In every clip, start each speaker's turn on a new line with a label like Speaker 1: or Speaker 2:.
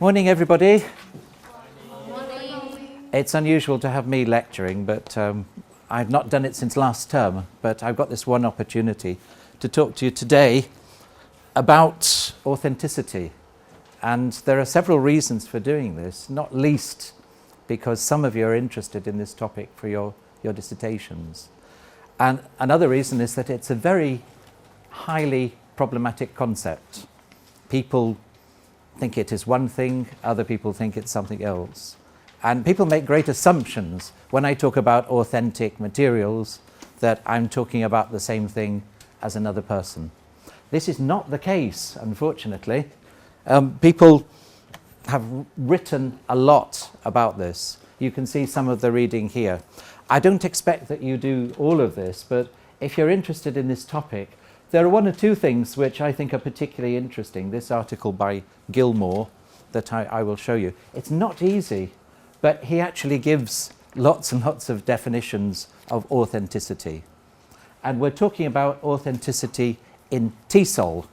Speaker 1: Morning, everybody. Morning. It's unusual to have me lecturing, but I've not done it since last term, but I've got this one opportunity to talk to you today about authenticity. And there are several reasons for doing this, not least because some of you are interested in this topic for your dissertations. And another reason is that it's a very highly problematic concept. People think it is one thing, other people think it's something else. And people make great assumptions when I talk about authentic materials that I'm talking about the same thing as another person. This is not the case, unfortunately. People have written a lot about this. You can see some of the reading here. I don't expect that you do all of this, but if you're interested in this topic, there are one or two things which I think are particularly interesting. This article by Gilmore that I will show you. It's not easy, but he actually gives lots and lots of definitions of authenticity. And we're talking about authenticity in TESOL,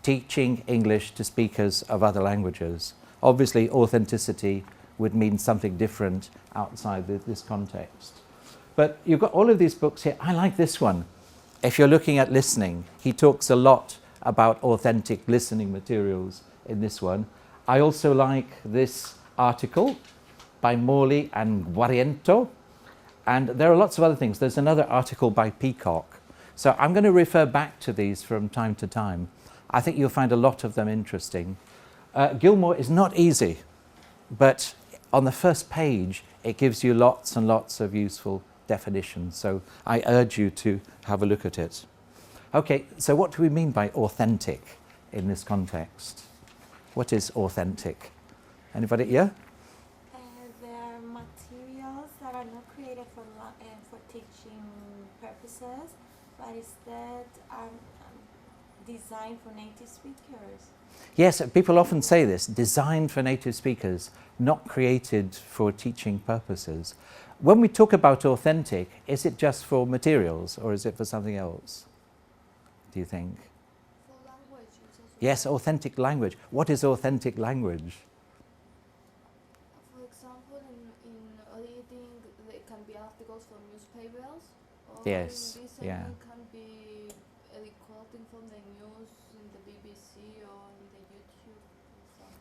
Speaker 1: teaching English to speakers of other languages. Obviously, authenticity would mean something different outside this context. But you've got all of these books here. I like this one. If you're looking at listening, he talks a lot about authentic listening materials in this one. I also like this article by Morley and Guariento, and there are lots of other things. There's another article by Peacock. So I'm going to refer back to these from time to time. I think you'll find a lot of them interesting. Gilmore is not easy, but on the first page, it gives you lots and lots of useful definitions. So I urge you to have a look at it. Okay, so what do we mean by authentic in this context? What is authentic? Anybody here?
Speaker 2: There are materials that are not created for teaching purposes, but instead are designed for native speakers.
Speaker 1: Yes, people often say this, designed for native speakers, not created for teaching purposes. When we talk about authentic, is it just for materials or is it for something else, do you think?
Speaker 2: For language.
Speaker 1: Yes, authentic language. What is authentic language?
Speaker 2: For example, in reading, there can be articles from newspapers. Or
Speaker 1: Yes,
Speaker 2: in listening,
Speaker 1: yeah.
Speaker 2: can be a recording from the news in the BBC or in the YouTube.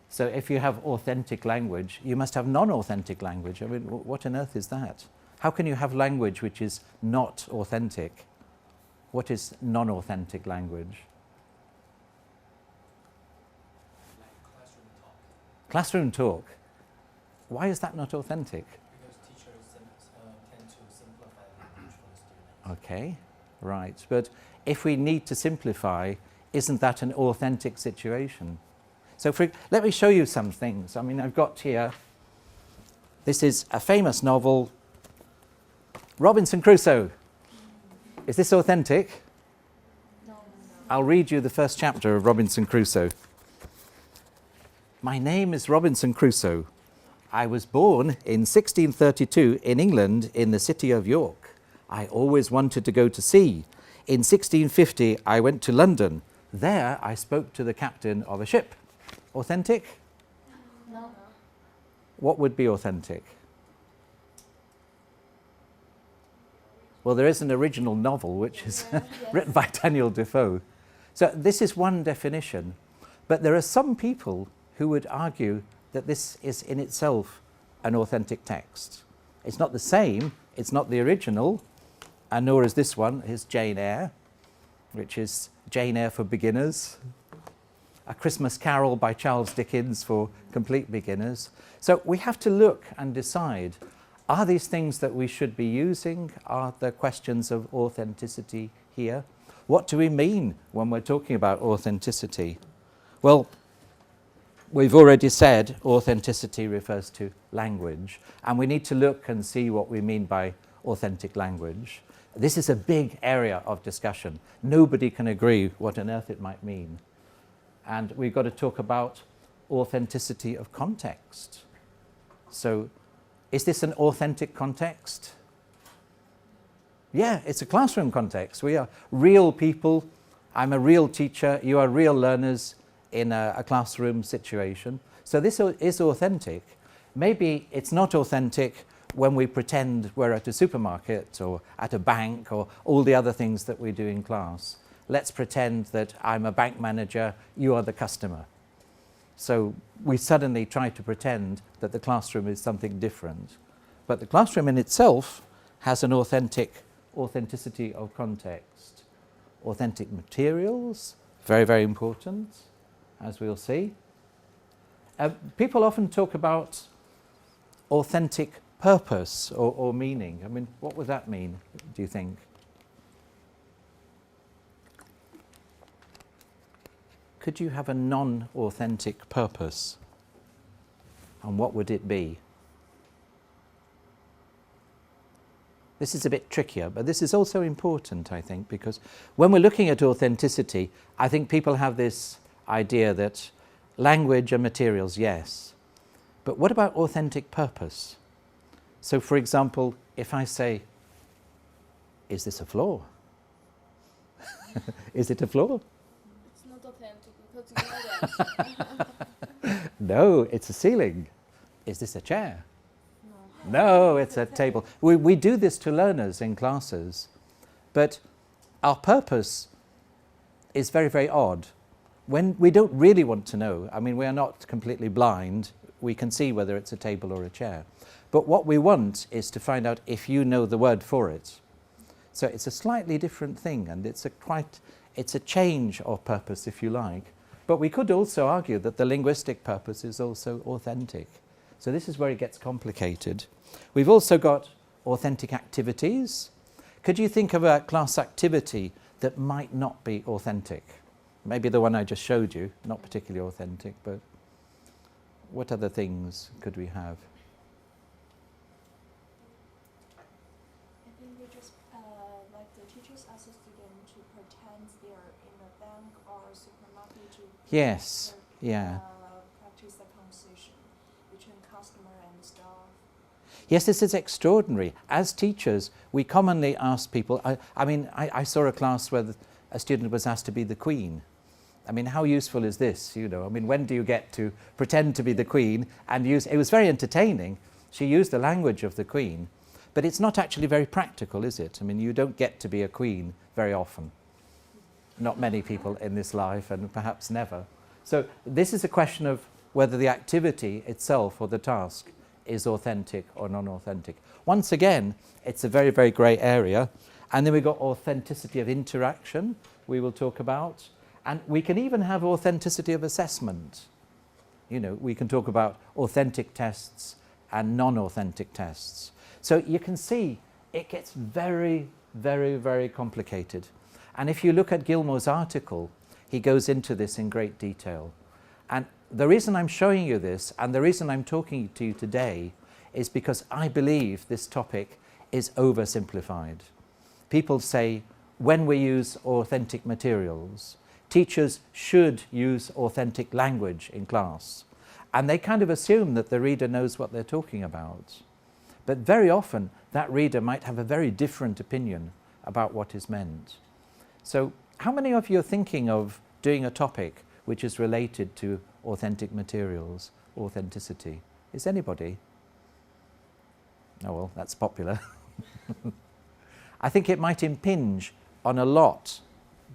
Speaker 1: So if you have authentic language, you must have non-authentic language. I mean, what on earth is that? How can you have language which is not authentic? What is non-authentic language?
Speaker 3: Like classroom talk.
Speaker 1: Classroom talk. Why is that not authentic?
Speaker 3: Because teachers tend to simplify language for the students.
Speaker 1: Okay, right. But if we need to simplify, isn't that an authentic situation? So let me show you some things. I mean, I've got here, this is a famous novel, Robinson Crusoe. Is this authentic?
Speaker 2: No.
Speaker 1: I'll read you the first chapter of Robinson Crusoe. My name is Robinson Crusoe. I was born in 1632 in England in the city of York. I always wanted to go to sea. In 1650, I went to London. There, I spoke to the captain of a ship. Authentic?
Speaker 2: No.
Speaker 1: What would be authentic? Well, there is an original novel which is written by Daniel Defoe. So this is one definition. But there are some people who would argue that this is in itself an authentic text. It's not the same, it's not the original, and nor is this one. Here's Jane Eyre, which is Jane Eyre for beginners. A Christmas Carol by Charles Dickens for complete beginners. So we have to look and decide, are these things that we should be using? Are there questions of authenticity here? What do we mean when we're talking about authenticity? Well, we've already said authenticity refers to language, and we need to look and see what we mean by authentic language. This is a big area of discussion. Nobody can agree what on earth it might mean. And we've got to talk about authenticity of context. So, is this an authentic context? Yeah, it's a classroom context. We are real people. I'm a real teacher. You are real learners. in a classroom situation. So this is authentic. Maybe it's not authentic when we pretend we're at a supermarket or at a bank or all the other things that we do in class. Let's pretend that I'm a bank manager, you are the customer. So we suddenly try to pretend that the classroom is something different. But the classroom in itself has an authenticity of context. Authentic materials, very, very important, as we'll see. People often talk about authentic purpose or meaning. I mean, what would that mean, do you think? Could you have a non-authentic purpose? And what would it be? This is a bit trickier, but this is also important, I think, because when we're looking at authenticity, I think people have this idea that language and materials, yes, but what about authentic purpose? So, for example, if I say, is this a floor? Is it a floor?
Speaker 4: It's not authentic because you know that.
Speaker 1: No, it's a ceiling. Is this a chair? No, it's a table. We do this to learners in classes, but our purpose is very, very odd. When we don't really want to know, I mean, we are not completely blind, we can see whether it's a table or a chair. But what we want is to find out if you know the word for it. So it's a slightly different thing, and it's a change of purpose, if you like. But we could also argue that the linguistic purpose is also authentic. So this is where it gets complicated. We've also got authentic activities. Could you think of a class activity that might not be authentic? Maybe the one I just showed you, not particularly authentic, but what other things could we have?
Speaker 4: I think we just like the teachers ask the student to pretend they're in a bank or a supermarket to
Speaker 1: Yes, yeah.
Speaker 4: practice the conversation between customer and staff.
Speaker 1: Yes, this is extraordinary. As teachers, we commonly ask people, I saw a class where a student was asked to be the queen. I mean, how useful is this, you know? I mean, when do you get to pretend to be the queen and use, it was very entertaining. She used the language of the queen, but it's not actually very practical, is it? I mean, you don't get to be a queen very often. Not many people in this life, and perhaps never. So this is a question of whether the activity itself or the task is authentic or non-authentic. Once again, it's a very, very grey area. And then we've got authenticity of interaction, we will talk about. And we can even have authenticity of assessment. You know, we can talk about authentic tests and non-authentic tests. So you can see it gets very, very, very complicated. And if you look at Gilmore's article, he goes into this in great detail. And the reason I'm showing you this, and the reason I'm talking to you today, is because I believe this topic is oversimplified. People say, when we use authentic materials, teachers should use authentic language in class. And they kind of assume that the reader knows what they're talking about. But very often, that reader might have a very different opinion about what is meant. So how many of you are thinking of doing a topic which is related to authentic materials, authenticity? Is anybody? Oh, well, that's popular. I think it might impinge on a lot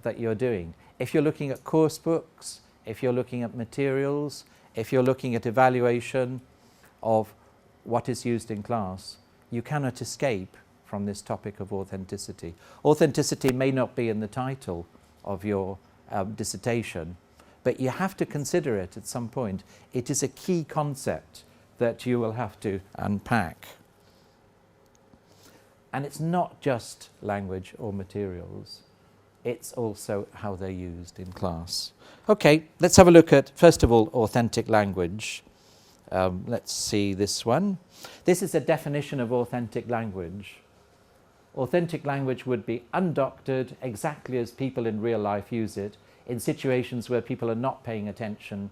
Speaker 1: that you're doing. If you're looking at course books, if you're looking at materials, if you're looking at evaluation of what is used in class, you cannot escape from this topic of authenticity. Authenticity may not be in the title of your dissertation, but you have to consider it at some point. It is a key concept that you will have to unpack. And it's not just language or materials, it's also how they're used in class. Okay, let's have a look at, first of all, authentic language. Let's see this one. This is a definition of authentic language. Authentic language would be undoctored, exactly as people in real life use it, in situations where people are not paying attention,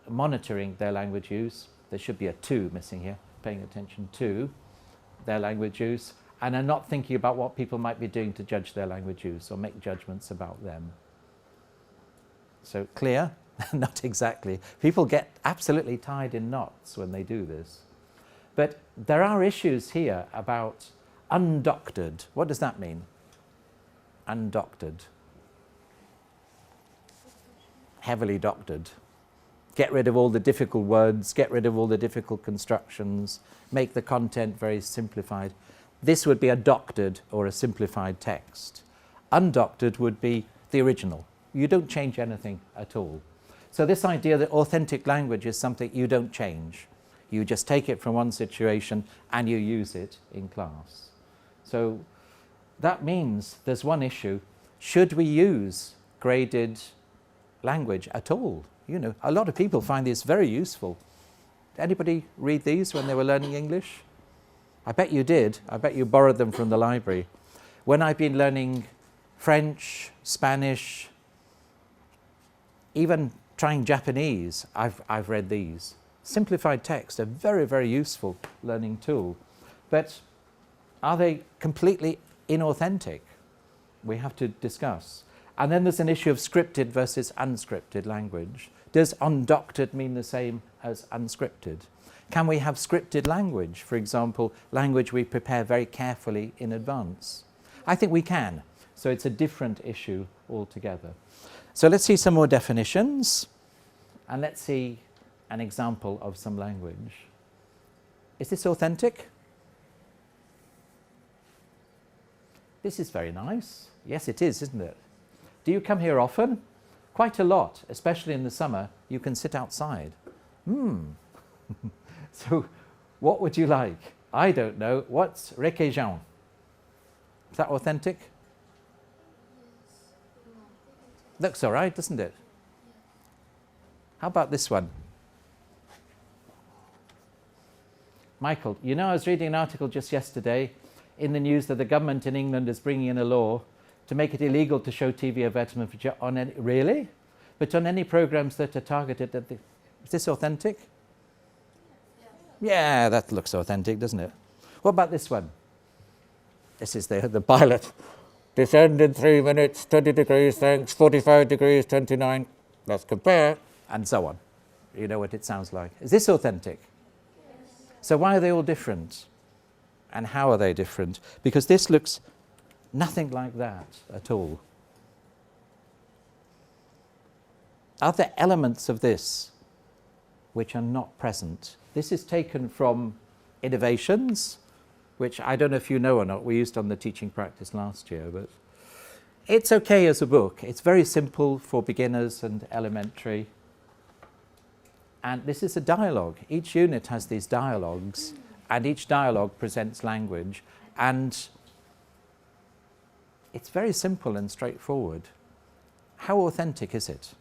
Speaker 1: monitoring their language use. There should be a to missing here, paying attention to their language use, and are not thinking about what people might be doing to judge their language use or make judgments about them. So clear? Not exactly. People get absolutely tied in knots when they do this. But there are issues here about undoctored. What does that mean? Undoctored. Heavily doctored. Get rid of all the difficult words, get rid of all the difficult constructions, make the content very simplified. This would be a doctored or a simplified text. Undoctored would be the original. You don't change anything at all. So this idea that authentic language is something you don't change. You just take it from one situation and you use it in class. So that means there's one issue. Should we use graded language at all? You know, a lot of people find this very useful. Anybody read these when they were learning English? I bet you did. I bet you borrowed them from the library. When I've been learning French, Spanish, even trying Japanese, I've read these. Simplified text, a very, very useful learning tool. But are they completely inauthentic? We have to discuss. And then there's an issue of scripted versus unscripted language. Does undoctored mean the same as unscripted? Can we have scripted language, for example, language we prepare very carefully in advance? I think we can. So it's a different issue altogether. So let's see some more definitions. And let's see an example of some language. Is this authentic? This is very nice. Yes, it is, isn't it? Do you come here often? Quite a lot, especially in the summer. You can sit outside. So what would you like? I don't know. What's recognizably? Is that authentic? Looks all right, doesn't it? How about this one? Michael, you know, I was reading an article just yesterday in the news that the government in England is bringing in a law to make it illegal to show TV advertisement on any, really? But on any programs that are targeted at the... Is this authentic? Yeah, that looks authentic, doesn't it? What about this one? This is the pilot. Descend in 3 minutes, 20 degrees, thanks, 45 degrees, 29. Let's compare. And so on. You know what it sounds like. Is this authentic? Yes. So why are they all different? And how are they different? Because this looks nothing like that at all. Are there elements of this which are not present? This is taken from Innovations, which I don't know if you know or not. We used on the teaching practice last year, but it's okay as a book. It's very simple for beginners and elementary. And this is a dialogue. Each unit has these dialogues, and each dialogue presents language. And it's very simple and straightforward. How authentic is it?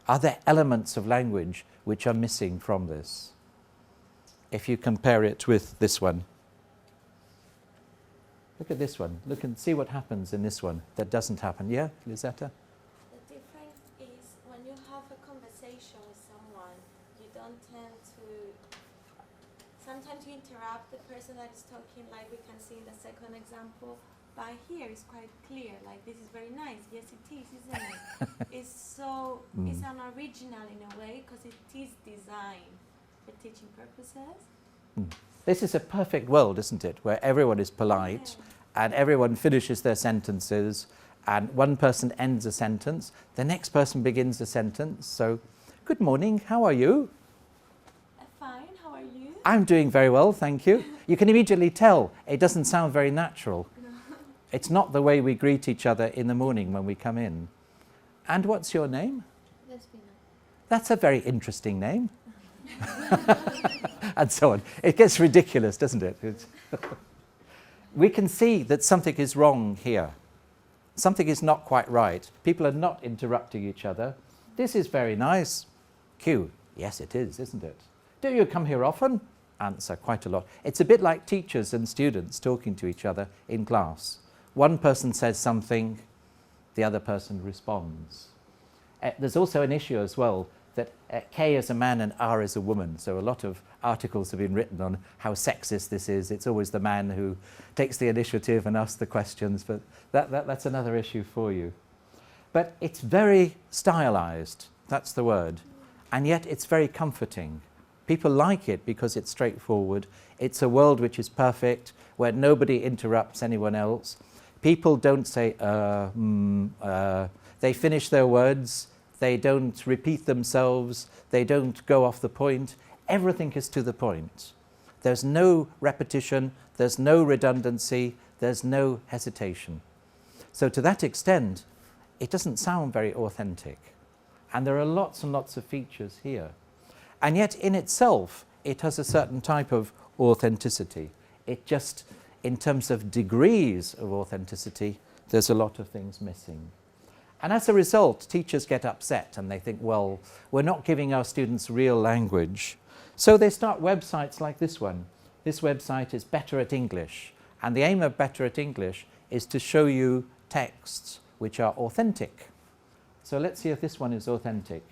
Speaker 1: Are there elements of language which are missing from this? If you compare it with this one. Look at this one. Look and see what happens in this one that doesn't happen. Yeah, Lisetta?
Speaker 2: The difference is when you have a conversation with someone, you don't tend to... Sometimes you interrupt the person that is talking, like we can see in the second example. But here it's quite clear, like this is very nice. Yes, it is, isn't it? It's so, it's an original in a way because it is designed for teaching purposes.
Speaker 1: This is a perfect world, isn't it? Where everyone is polite and everyone finishes their sentences and one person ends a sentence, the next person begins a sentence. So, good morning, how are you?
Speaker 2: Fine, how are you?
Speaker 1: I'm doing very well, thank you. You can immediately tell it doesn't sound very natural. It's not the way we greet each other in the morning when we come in. And what's your name? That's a very interesting name. And so on. It gets ridiculous, doesn't it? We can see that something is wrong here. Something is not quite right. People are not interrupting each other. This is very nice. Q. Yes, it is, isn't it? Do you come here often? Answer, quite a lot. It's a bit like teachers and students talking to each other in class. One person says something, the other person responds. There's also an issue as well that K is a man and R is a woman. So a lot of articles have been written on how sexist this is. It's always the man who takes the initiative and asks the questions, but that's another issue for you. But it's very stylized. That's the word. And yet it's very comforting. People like it because it's straightforward. It's a world which is perfect, where nobody interrupts anyone else. People don't say, They finish their words. They don't repeat themselves. They don't go off the point. Everything is to the point. There's no repetition. There's no redundancy. There's no hesitation. So to that extent, it doesn't sound very authentic. And there are lots and lots of features here. And yet in itself, it has a certain type of authenticity. It just, in terms of degrees of authenticity, there's a lot of things missing. And as a result, teachers get upset and they think, well, we're not giving our students real language. So they start websites like this one. This website is Better at English. And the aim of Better at English is to show you texts which are authentic. So let's see if this one is authentic.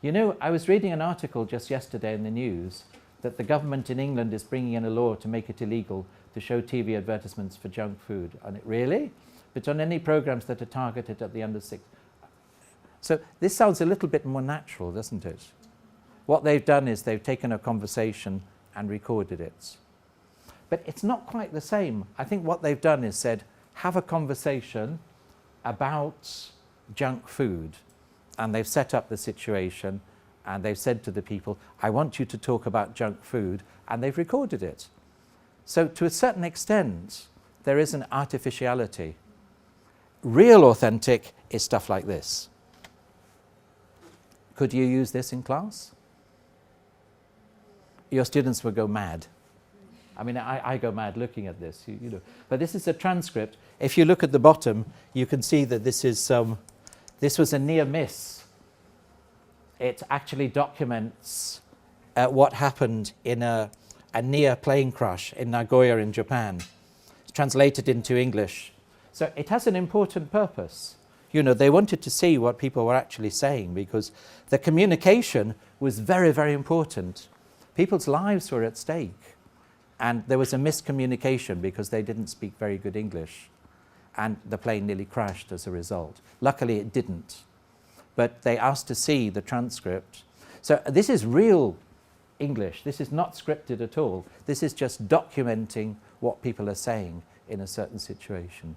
Speaker 1: You know, I was reading an article just yesterday in the news that the government in England is bringing in a law to make it illegal to show TV advertisements for junk food. And really? But on any programs that are targeted at the under 6. So this sounds a little bit more natural, doesn't it? What they've done is they've taken a conversation and recorded it. But it's not quite the same. I think what they've done is said, have a conversation about junk food. And they've set up the situation and they've said to the people, I want you to talk about junk food, and they've recorded it. So to a certain extent, there is an artificiality. Real authentic is stuff like this. Could you use this in class? Your students would go mad. I mean, I go mad looking at this, you know. But this is a transcript. If you look at the bottom, you can see that this was a near miss. It actually documents what happened in a near plane crash in Nagoya in Japan. It's translated into English. So it has an important purpose. You know, they wanted to see what people were actually saying because the communication was very, very important. People's lives were at stake. And there was a miscommunication because they didn't speak very good English. And the plane nearly crashed as a result. Luckily, it didn't. But they asked to see the transcript. So this is real English. This is not scripted at all. This is just documenting what people are saying in a certain situation.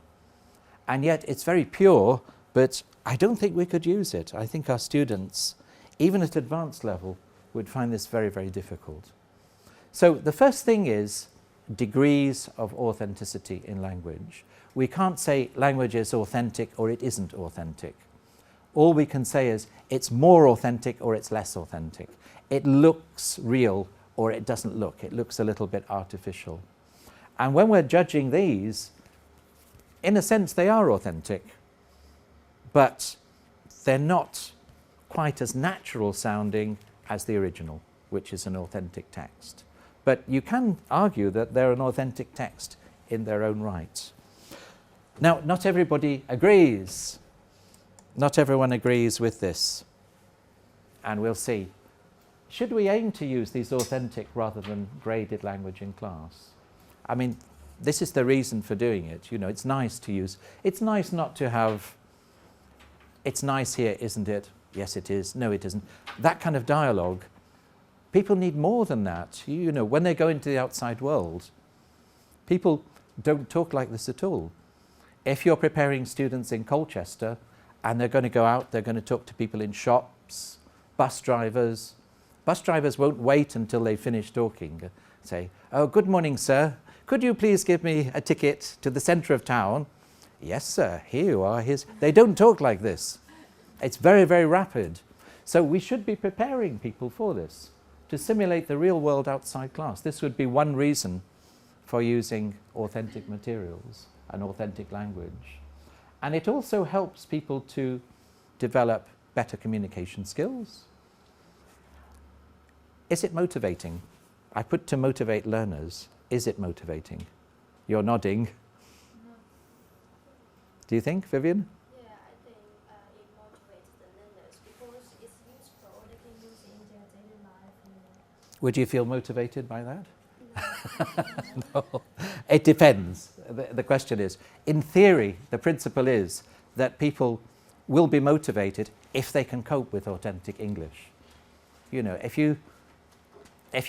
Speaker 1: And yet it's very pure, but I don't think we could use it. I think our students, even at advanced level, would find this very, very difficult. So the first thing is degrees of authenticity in language. We can't say language is authentic or it isn't authentic. All we can say is it's more authentic or it's less authentic. It looks real or it doesn't look. It looks a little bit artificial. And when we're judging these, in a sense they are authentic, but they're not quite as natural sounding as the original, which is an authentic text. But you can argue that they're an authentic text in their own right. Now, not everybody agrees. Not everyone agrees with this. And we'll see. Should we aim to use these authentic rather than graded language in class? I mean, this is the reason for doing it. You know, it's nice to use. It's nice not to have, it's nice here, isn't it? Yes, it is. No, it isn't. That kind of dialogue. People need more than that. You know, when they go into the outside world, people don't talk like this at all. If you're preparing students in Colchester and they're going to go out, they're going to talk to people in shops, bus drivers. Bus drivers won't wait until they finish talking. Say, oh, good morning, sir. Could you please give me a ticket to the centre of town? Yes, sir. Here you are. They don't talk like this. It's very, very rapid. So we should be preparing people for this, to simulate the real world outside class. This would be one reason for using authentic materials and authentic language. And it also helps people to develop better communication skills. Is it motivating? I put to motivate learners. Is it motivating? You're nodding.
Speaker 4: No.
Speaker 1: Do you think, Vivian?
Speaker 5: Yeah, I think it motivates the learners because it's useful. They can use it in their daily life.
Speaker 1: Would you feel motivated by that? No. It depends. The question is, in theory, the principle is that people will be motivated if they can cope with authentic English. You know, if you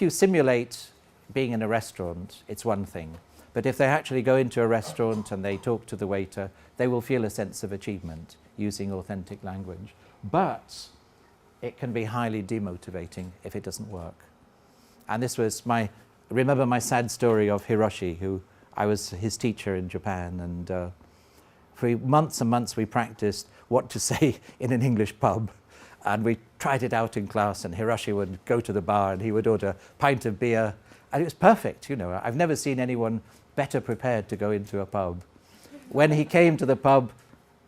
Speaker 1: simulate being in a restaurant, it's one thing. But if they actually go into a restaurant and they talk to the waiter, they will feel a sense of achievement using authentic language. But it can be highly demotivating if it doesn't work. And this was remember my sad story of Hiroshi, who I was his teacher in Japan, and for months and months we practiced what to say in an English pub, and we tried it out in class, and Hiroshi would go to the bar and he would order a pint of beer, and it was perfect, you know. I've never seen anyone better prepared to go into a pub. When he came to the pub,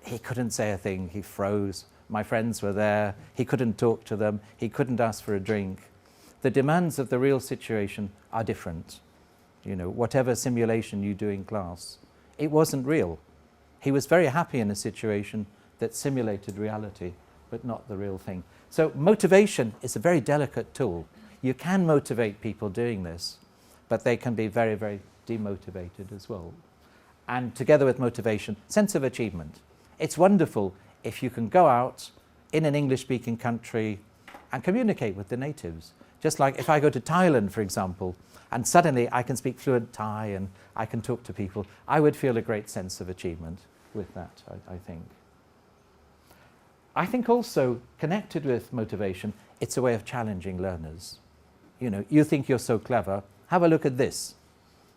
Speaker 1: he couldn't say a thing, he froze. My friends were there, he couldn't talk to them, he couldn't ask for a drink. The demands of the real situation are different. You know, whatever simulation you do in class, it wasn't real. He was very happy in a situation that simulated reality, but not the real thing. So motivation is a very delicate tool. You can motivate people doing this, but they can be very, very demotivated as well. And together with motivation, sense of achievement. It's wonderful if you can go out in an English-speaking country and communicate with the natives. Just like if I go to Thailand, for example, and suddenly I can speak fluent Thai and I can talk to people, I would feel a great sense of achievement with that, I think. I think also, connected with motivation, it's a way of challenging learners. You know, you think you're so clever, have a look at this.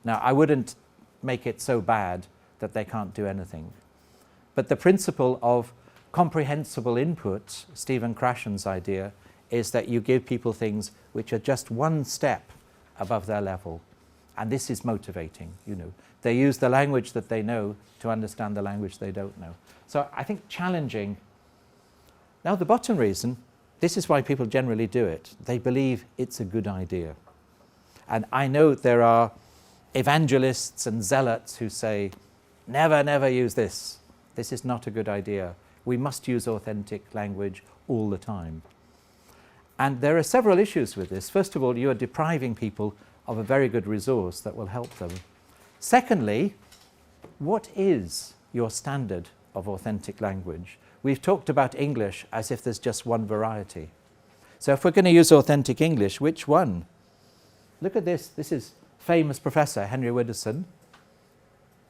Speaker 1: Now, I wouldn't make it so bad that they can't do anything. But the principle of comprehensible input, Stephen Krashen's idea, is that you give people things which are just one step above their level. And this is motivating, you know. They use the language that they know to understand the language they don't know. So I think challenging. Now the bottom reason, this is why people generally do it. They believe it's a good idea. And I know there are evangelists and zealots who say, never, never use this. This is not a good idea. We must use authentic language all the time. And there are several issues with this. First of all, you are depriving people of a very good resource that will help them. Secondly, what is your standard of authentic language? We've talked about English as if there's just one variety. So if we're going to use authentic English, which one? Look at this. This is famous professor Henry Widdowson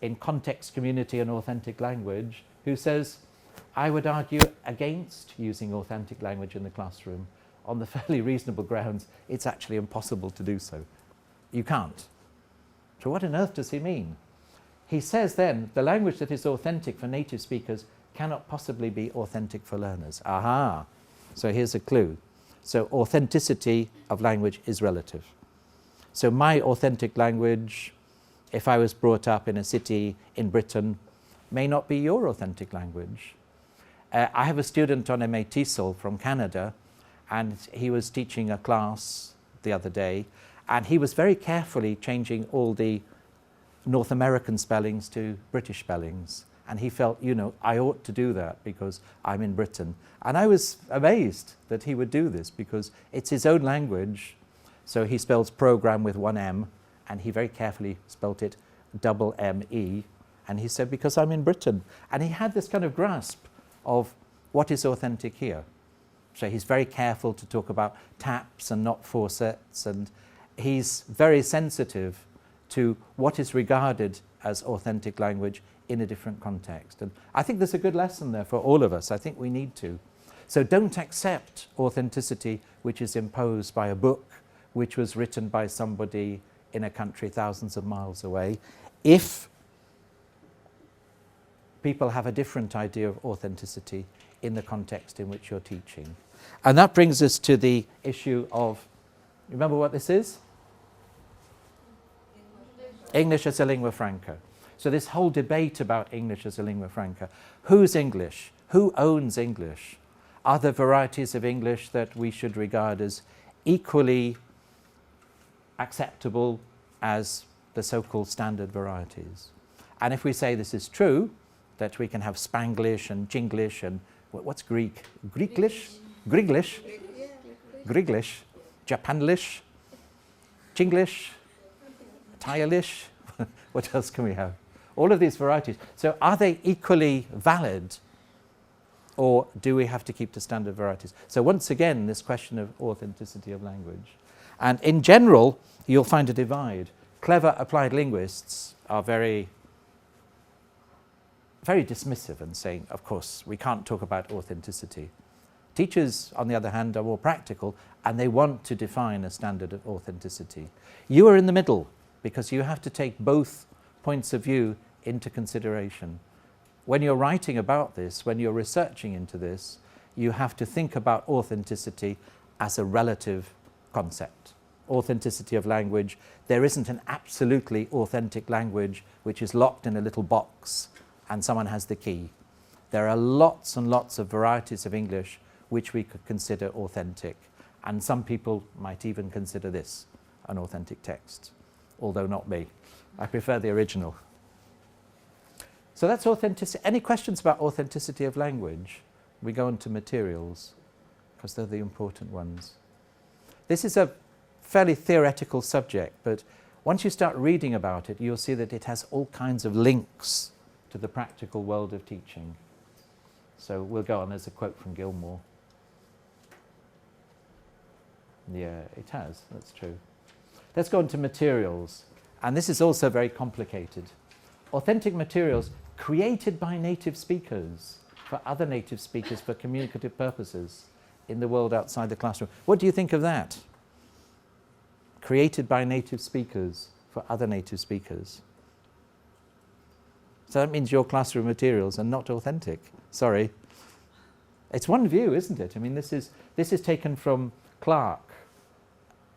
Speaker 1: in Context, Community and Authentic Language, who says, I would argue against using authentic language in the classroom on the fairly reasonable grounds it's actually impossible to do so. You can't. So what on earth does he mean? He says then, the language that is authentic for native speakers cannot possibly be authentic for learners. Aha! So here's a clue. So authenticity of language is relative. So my authentic language, if I was brought up in a city in Britain, may not be your authentic language. I have a student on MA TESOL from Canada, and he was teaching a class the other day, and he was very carefully changing all the North American spellings to British spellings. And he felt, you know, I ought to do that because I'm in Britain. And I was amazed that he would do this because it's his own language. So he spells program with one M, and he very carefully spelt it double M-E. And he said, because I'm in Britain. And he had this kind of grasp of what is authentic here. So he's very careful to talk about taps and not faucets, and he's very sensitive to what is regarded as authentic language in a different context. And I think there's a good lesson there for all of us. I think we need to. So don't accept authenticity which is imposed by a book which was written by somebody in a country thousands of miles away. If people have a different idea of authenticity in the context in which you're teaching. And that brings us to the issue of, remember what this is? English as a lingua franca. So this whole debate about English as a lingua franca. Who's English? Who owns English? Are there varieties of English that we should regard as equally acceptable as the so-called standard varieties? And if we say this is true, that we can have Spanglish and Jinglish and what's Greek? Greeklish? Griglish? Griglish? Japanlish? Chinglish? Thaialish? What else can we have? All of these varieties. So are they equally valid? Or do we have to keep to standard varieties? So once again, this question of authenticity of language. And in general, you'll find a divide. Clever applied linguists are very dismissive and saying, of course, we can't talk about authenticity. Teachers, on the other hand, are more practical and they want to define a standard of authenticity. You are in the middle because you have to take both points of view into consideration. When you're writing about this, when you're researching into this, you have to think about authenticity as a relative concept. Authenticity of language. There isn't an absolutely authentic language which is locked in a little box and someone has the key. There are lots and lots of varieties of English which we could consider authentic, and some people might even consider this an authentic text, although not me. I prefer the original. So that's authenticity. Any questions about authenticity of language? We go on to materials, because they're the important ones. This is a fairly theoretical subject, but once you start reading about it, you'll see that it has all kinds of links to the practical world of teaching. So we'll go on. There's a quote from Gilmore. Yeah, it has. That's true. Let's go on to materials. And this is also very complicated. Authentic materials created by native speakers, for other native speakers, for communicative purposes in the world outside the classroom. What do you think of that? Created by native speakers, for other native speakers. So that means your classroom materials are not authentic. Sorry. It's one view, isn't it? I mean, this is taken from Clark,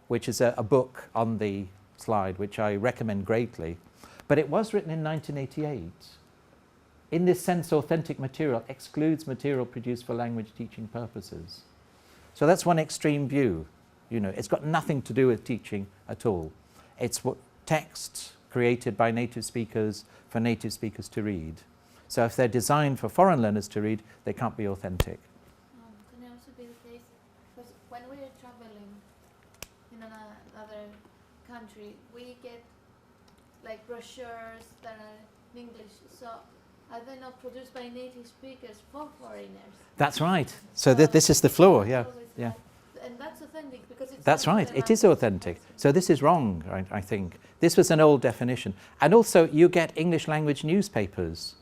Speaker 1: which is a book on the slide, which I recommend greatly. But it was written in 1988. In this sense, authentic material excludes material produced for language teaching purposes. So that's one extreme view. You know, it's got nothing to do with teaching at all. It's what texts created by native speakers for native speakers to read. So if they're designed for foreign learners to read, they can't be authentic.
Speaker 5: Can it also be the case, because when we're traveling in another country, we get like brochures that are in English, so are they not produced by native speakers for foreigners?
Speaker 1: That's right. So this is the flaw, yeah. Yeah.
Speaker 5: And that's authentic because it's...
Speaker 1: That's right, it is authentic. So this is wrong, I think. This was an old definition. And also you get English language newspapers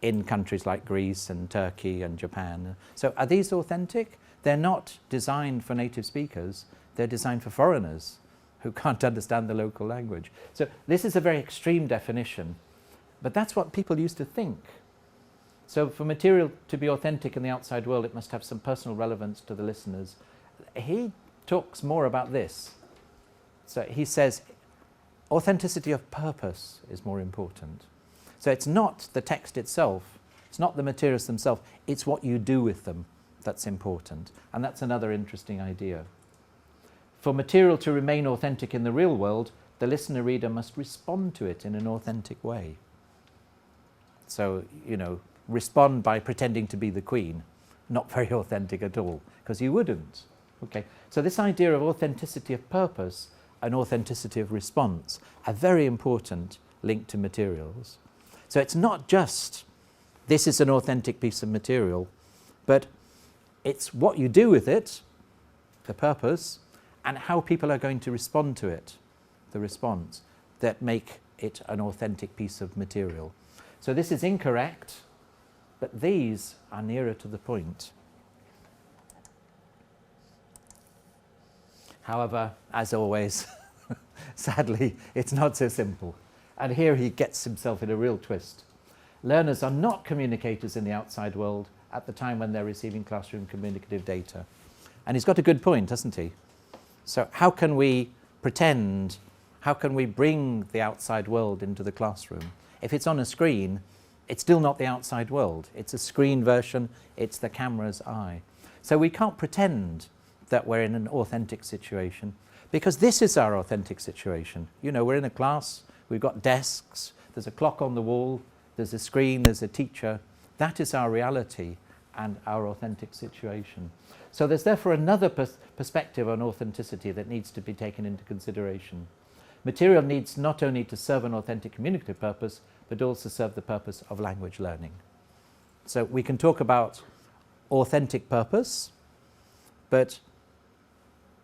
Speaker 1: in countries like Greece and Turkey and Japan. So are these authentic? They're not designed for native speakers, they're designed for foreigners who can't understand the local language. So this is a very extreme definition, but that's what people used to think. So for material to be authentic in the outside world, it must have some personal relevance to the listeners. He talks more about this. So he says authenticity of purpose is more important. So it's not the text itself, it's not the materials themselves, it's what you do with them that's important. And that's another interesting idea. For material to remain authentic in the real world, the listener-reader must respond to it in an authentic way. So, you know, respond by pretending to be the Queen. Not very authentic at all, because you wouldn't. Okay. So this idea of authenticity of purpose and authenticity of response are very important linked to materials. So it's not just this is an authentic piece of material, but it's what you do with it, the purpose, and how people are going to respond to it, the response, that make it an authentic piece of material. So this is incorrect, but these are nearer to the point. However, as always, sadly, it's not so simple. And here he gets himself in a real twist. Learners are not communicators in the outside world at the time when they're receiving classroom communicative data. And he's got a good point, hasn't he? So how can we pretend, how can we bring the outside world into the classroom? If it's on a screen, it's still not the outside world. It's a screen version, it's the camera's eye. So we can't pretend that we're in an authentic situation, because this is our authentic situation. You know, we're in a class, we've got desks, there's a clock on the wall, there's a screen, there's a teacher. That is our reality and our authentic situation. So there's therefore another perspective on authenticity that needs to be taken into consideration. Material needs not only to serve an authentic communicative purpose, but also serve the purpose of language learning. So we can talk about authentic purpose, but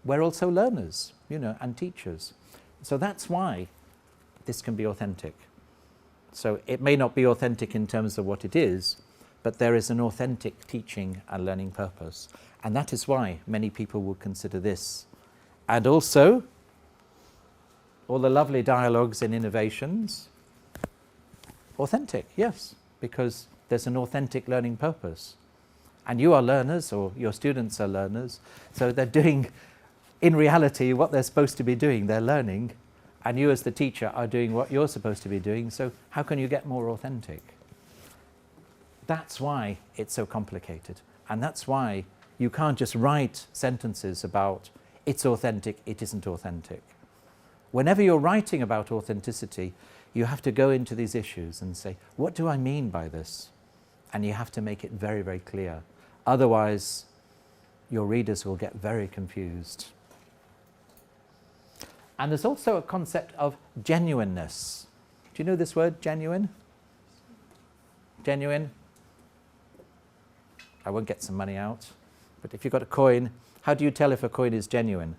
Speaker 1: we're also learners, you know, and teachers. So that's why this can be authentic. So it may not be authentic in terms of what it is, but there is an authentic teaching and learning purpose. And that is why many people will consider this. And also, all the lovely dialogues and innovations, authentic, yes, because there's an authentic learning purpose. And you are learners, or your students are learners, so they're doing, in reality, what they're supposed to be doing. They're learning, and you as the teacher are doing what you're supposed to be doing, so how can you get more authentic? That's why it's so complicated, and that's why you can't just write sentences about it's authentic, it isn't authentic. Whenever you're writing about authenticity, you have to go into these issues and say, what do I mean by this? And you have to make it very, very clear. Otherwise, your readers will get very confused. And there's also a concept of genuineness. Do you know this word, genuine? Genuine? I won't get some money out, but if you've got a coin, how do you tell if a coin is genuine?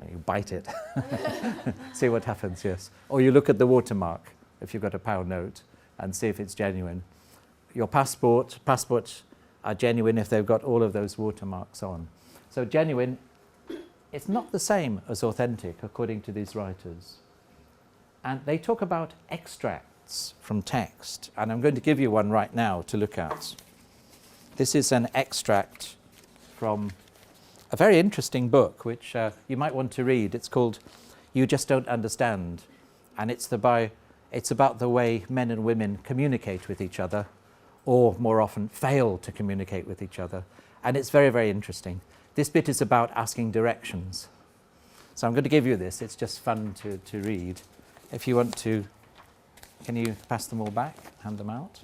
Speaker 1: You bite it, see what happens, yes. Or you look at the watermark, if you've got a pound note, and see if it's genuine. Your passports are genuine if they've got all of those watermarks on. So genuine, it's not the same as authentic, according to these writers. And they talk about extracts from text, and I'm going to give you one right now to look at. This is an extract from a very interesting book, which you might want to read. It's called You Just Don't Understand, and it's about the way men and women communicate with each other, or more often fail to communicate with each other. And it's very, very interesting. This bit is about asking directions. So I'm going to give you this. It's just fun to read. If you want to, can you pass them all back, hand them out?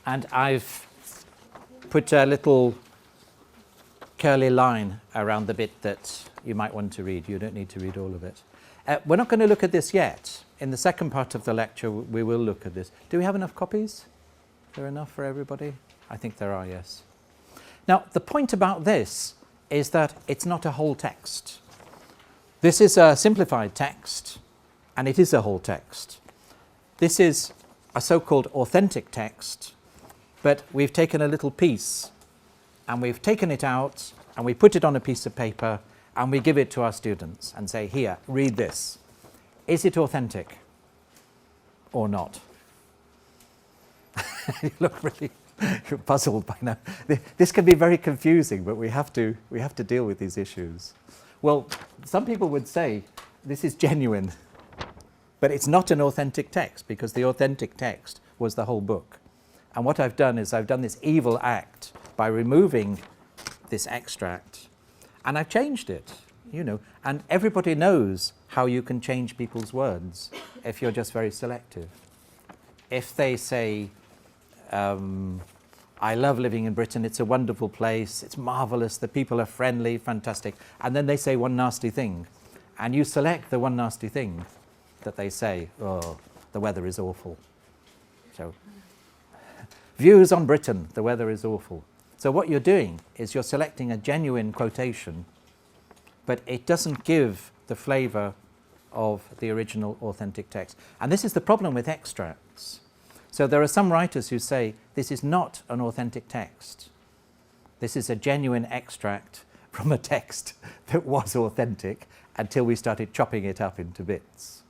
Speaker 1: And I've put a little curly line around the bit that you might want to read. You don't need to read all of it. We're not going to look at this yet. In the second part of the lecture, we will look at this. Do we have enough copies? Is there enough for everybody? I think there are, yes. Now, the point about this is that it's not a whole text. This is a simplified text, and it is a whole text. This is a so-called authentic text, but we've taken a little piece and we've taken it out and we put it on a piece of paper and we give it to our students and say, here, read this. Is it authentic or not? You look really puzzled by now. This can be very confusing, but we have to deal with these issues. Well, some people would say this is genuine, but it's not an authentic text, because the authentic text was the whole book. And what I've done is I've done this evil act by removing this extract, and I've changed it, you know. And everybody knows how you can change people's words if you're just very selective. If they say, I love living in Britain, it's a wonderful place, it's marvellous, the people are friendly, fantastic, and then they say one nasty thing, and you select the one nasty thing that they say, oh, the weather is awful. So, views on Britain, the weather is awful. So what you're doing is you're selecting a genuine quotation, but it doesn't give the flavour of the original authentic text. And this is the problem with extracts. So there are some writers who say this is not an authentic text. This is a genuine extract from a text that was authentic until we started chopping it up into bits.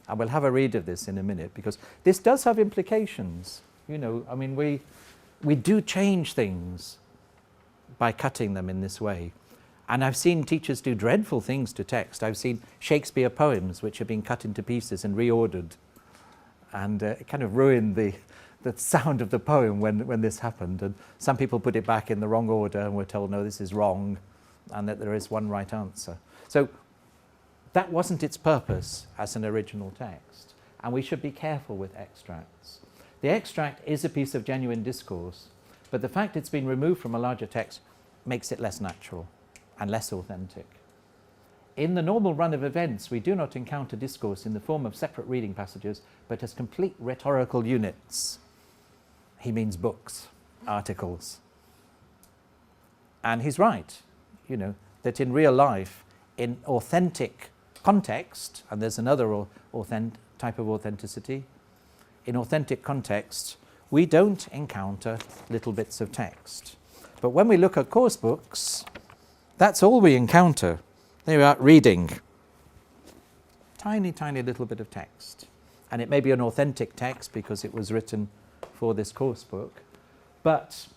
Speaker 1: And we'll have a read of this in a minute, because this does have implications. You know, I mean, we do change things by cutting them in this way. And I've seen teachers do dreadful things to text. I've seen Shakespeare poems which have been cut into pieces and reordered. And it kind of ruined the sound of the poem when this happened. And some people put it back in the wrong order and were told, no, this is wrong, and that there is one right answer. So that wasn't its purpose as an original text. And we should be careful with extracts. The extract is a piece of genuine discourse, but the fact it's been removed from a larger text makes it less natural and less authentic. In the normal run of events, we do not encounter discourse in the form of separate reading passages, but as complete rhetorical units. He means books, articles. And he's right, you know, that in real life, in authentic context, and there's another type of authenticity, in authentic context, we don't encounter little bits of text. But when we look at course books, that's all we encounter. There we are, reading. Tiny, tiny little bit of text. And it may be an authentic text because it was written for this course book, but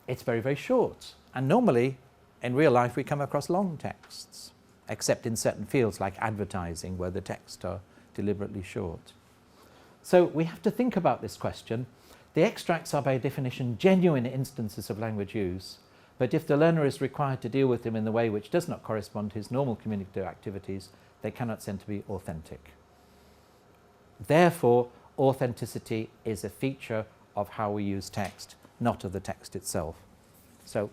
Speaker 1: it's very, very short. And normally, in real life, we come across long texts, except in certain fields like advertising, where the texts are deliberately short. So we have to think about this question. The extracts are by definition genuine instances of language use, but if the learner is required to deal with them in the way which does not correspond to his normal communicative activities, they cannot tend to be authentic. Therefore, authenticity is a feature of how we use text, not of the text itself. So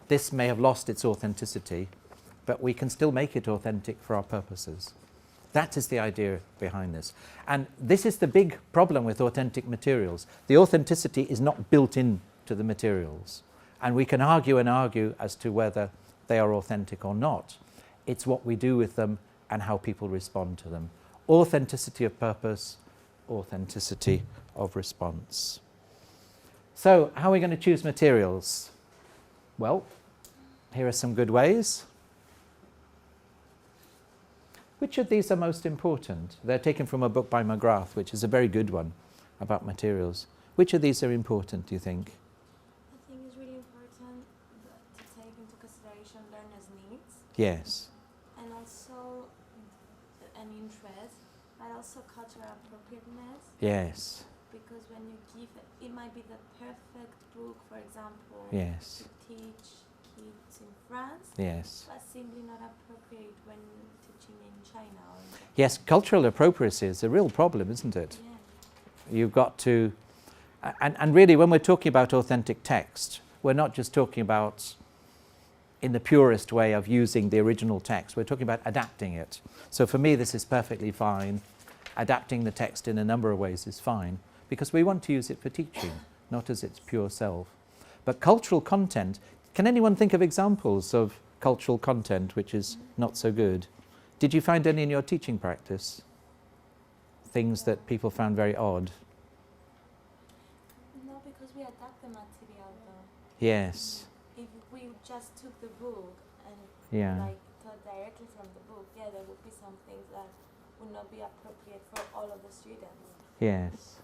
Speaker 1: this may have lost its authenticity, but we can still make it authentic for our purposes. That is the idea behind this. And this is the big problem with authentic materials. The authenticity is not built into the materials. And we can argue and argue as to whether they are authentic or not. It's what we do with them and how people respond to them. Authenticity of purpose, authenticity of response. So, how are we going to choose materials? Well, here are some good ways. Which of these are most important? They're taken from a book by McGrath, which is a very good one about materials. Which of these are important, do you think?
Speaker 2: I think it's really important to take into consideration learners' needs.
Speaker 1: Yes.
Speaker 2: And also an interest, but also cultural appropriateness.
Speaker 1: Yes.
Speaker 2: Because when you give it might be the perfect book, for example,
Speaker 1: Yes.
Speaker 2: to teach kids in France,
Speaker 1: Yes.
Speaker 2: but simply not appropriate when teaching in China or in Japan.
Speaker 1: Yes, cultural appropriacy is a real problem, isn't it?
Speaker 2: Yeah.
Speaker 1: You've got to, and really when we're talking about authentic text, we're not just talking about in the purest way of using the original text, we're talking about adapting it. So for me this is perfectly fine. Adapting the text in a number of ways is fine, because we want to use it for teaching, not as its pure self. But cultural content, can anyone think of examples of cultural content which is not so good? Did you find any in your teaching practice? Things that people found very odd?
Speaker 2: No, because we adapt the material though.
Speaker 1: Yes.
Speaker 2: If we just took the book and
Speaker 1: Yeah.
Speaker 2: like taught directly from the book, yeah, there would be some things that would not be appropriate for all of the students.
Speaker 1: Yes.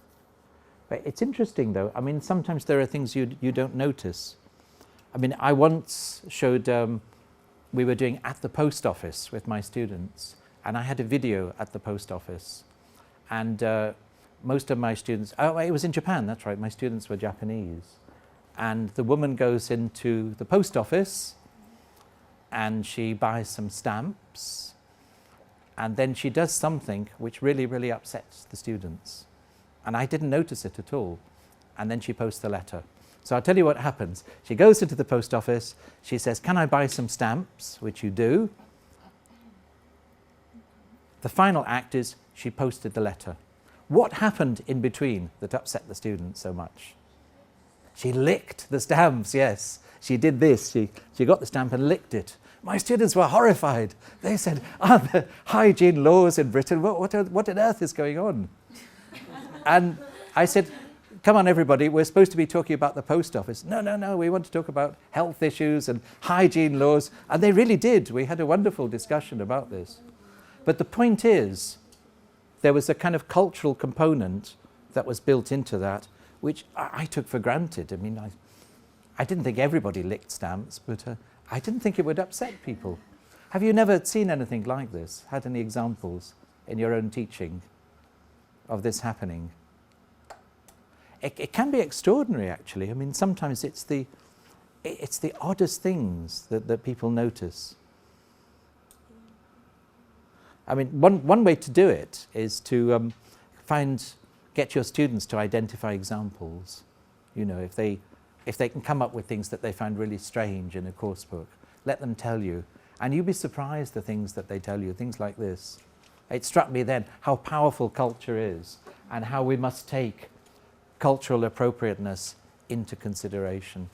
Speaker 1: But it's interesting though, I mean sometimes there are things you don't notice. I mean I once showed, we were doing at the post office with my students, and I had a video at the post office, and most of my students, oh it was in Japan, that's right, my students were Japanese, and the woman goes into the post office and she buys some stamps, and then she does something which really, really upsets the students. And I didn't notice it at all. And then she posts the letter. So I'll tell you what happens. She goes into the post office, she says, "Can I buy some stamps?" Which you do. The final act is she posted the letter. What happened in between that upset the students so much? She licked the stamps, yes. She did this, she got the stamp and licked it. My students were horrified. They said, "Are the hygiene laws in Britain, what on earth is going on?" And I said, "Come on everybody, we're supposed to be talking about the post office." No, we want to talk about health issues and hygiene laws. And they really did. We had a wonderful discussion about this. But the point is, there was a kind of cultural component that was built into that, which I took for granted. I mean, I didn't think everybody licked stamps, but I didn't think it would upset people. Have you never seen anything like this? Had any examples in your own teaching of this happening? It can be extraordinary, actually. I mean, sometimes it's the oddest things that people notice. I mean, one way to do it is to find get your students to identify examples. You know, if they can come up with things that they find really strange in a course book, let them tell you. And you'd be surprised the things that they tell you, things like this. It struck me then how powerful culture is and how we must take cultural appropriateness into consideration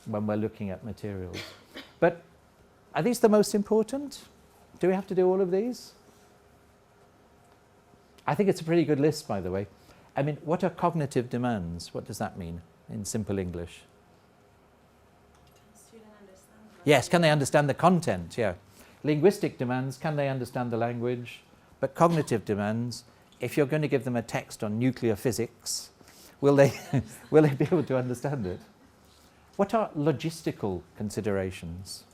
Speaker 1: when we're looking at materials. But are these the most important? Do we have to do all of these? I think it's a pretty good list, by the way. I mean, what are cognitive demands? What does that mean in simple English?
Speaker 2: Student understand.
Speaker 1: Yes, can they understand the content? Yeah. Linguistic demands, can they understand the language? But cognitive demands, if you're going to give them a text on nuclear physics, will they be able to understand it? What are logistical considerations?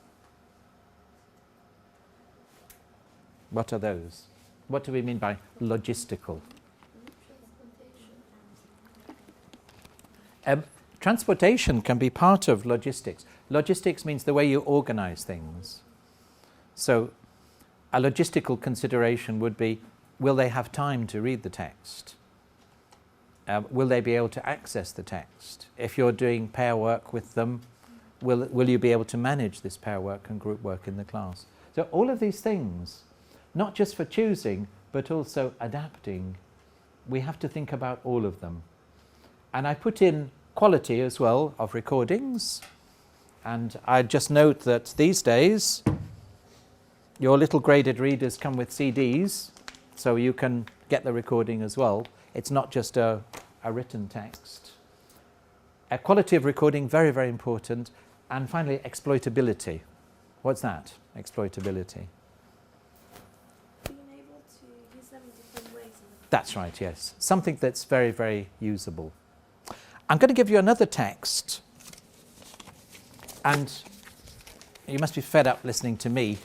Speaker 1: What are those? What do we mean by logistical? Transportation can be part of logistics. Logistics means the way you organize things. So a logistical consideration would be, will they have time to read the text? Will they be able to access the text? If you're doing pair work with them, will you be able to manage this pair work and group work in the class? So all of these things, not just for choosing, but also adapting, we have to think about all of them. And I put in quality as well of recordings. And I just note that these days, your little graded readers come with CDs, so you can get the recording as well. It's not just a written text. Quality of recording, very, very important. And finally, exploitability. What's that, exploitability?
Speaker 2: Being able to use them in different ways.
Speaker 1: That's right, yes. Something that's very, very usable. I'm going to give you another text. And you must be fed up listening to me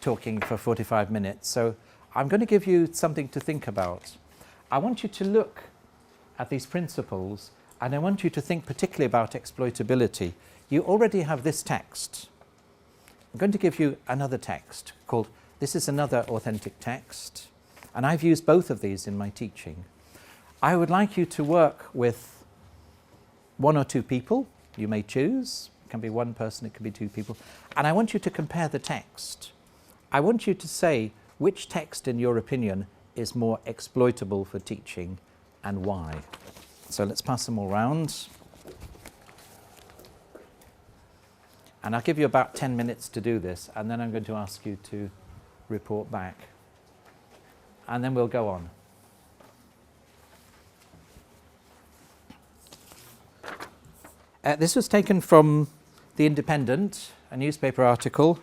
Speaker 1: talking for 45 minutes. So I'm going to give you something to think about. I want you to look at these principles, and I want you to think particularly about exploitability. You already have this text. I'm going to give you another text called, this is another authentic text, and I've used both of these in my teaching. I would like you to work with one or two people. You may choose. It can be one person, it can be two people. And I want you to compare the text. I want you to say which text, in your opinion, is more exploitable for teaching and why. So let's pass them all round. And I'll give you about 10 minutes to do this, and then I'm going to ask you to report back. And then we'll go on. This was taken from The Independent, a newspaper article,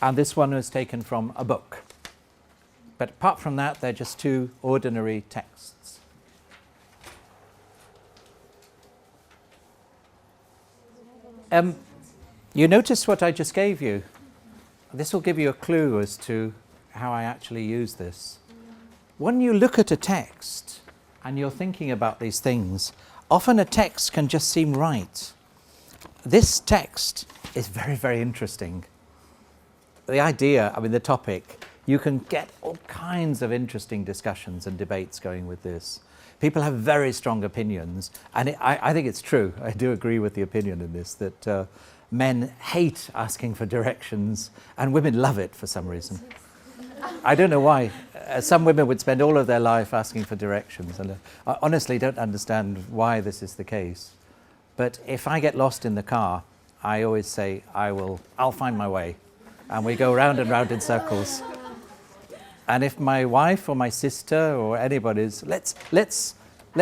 Speaker 1: and this one was taken from a book. But apart from that, they're just two ordinary texts. You notice what I just gave you? This will give you a clue as to how I actually use this. When you look at a text and you're thinking about these things, often a text can just seem right. This text is very, very interesting. The idea, I mean the topic, you can get all kinds of interesting discussions and debates going with this. People have very strong opinions, and I think it's true. I do agree with the opinion in this, that men hate asking for directions, and women love it for some reason. I don't know why. Some women would spend all of their life asking for directions, and I honestly don't understand why this is the case. But if I get lost in the car, I always say, I'll find my way. And we go round and round in circles. And if my wife or my sister or anybody's, let's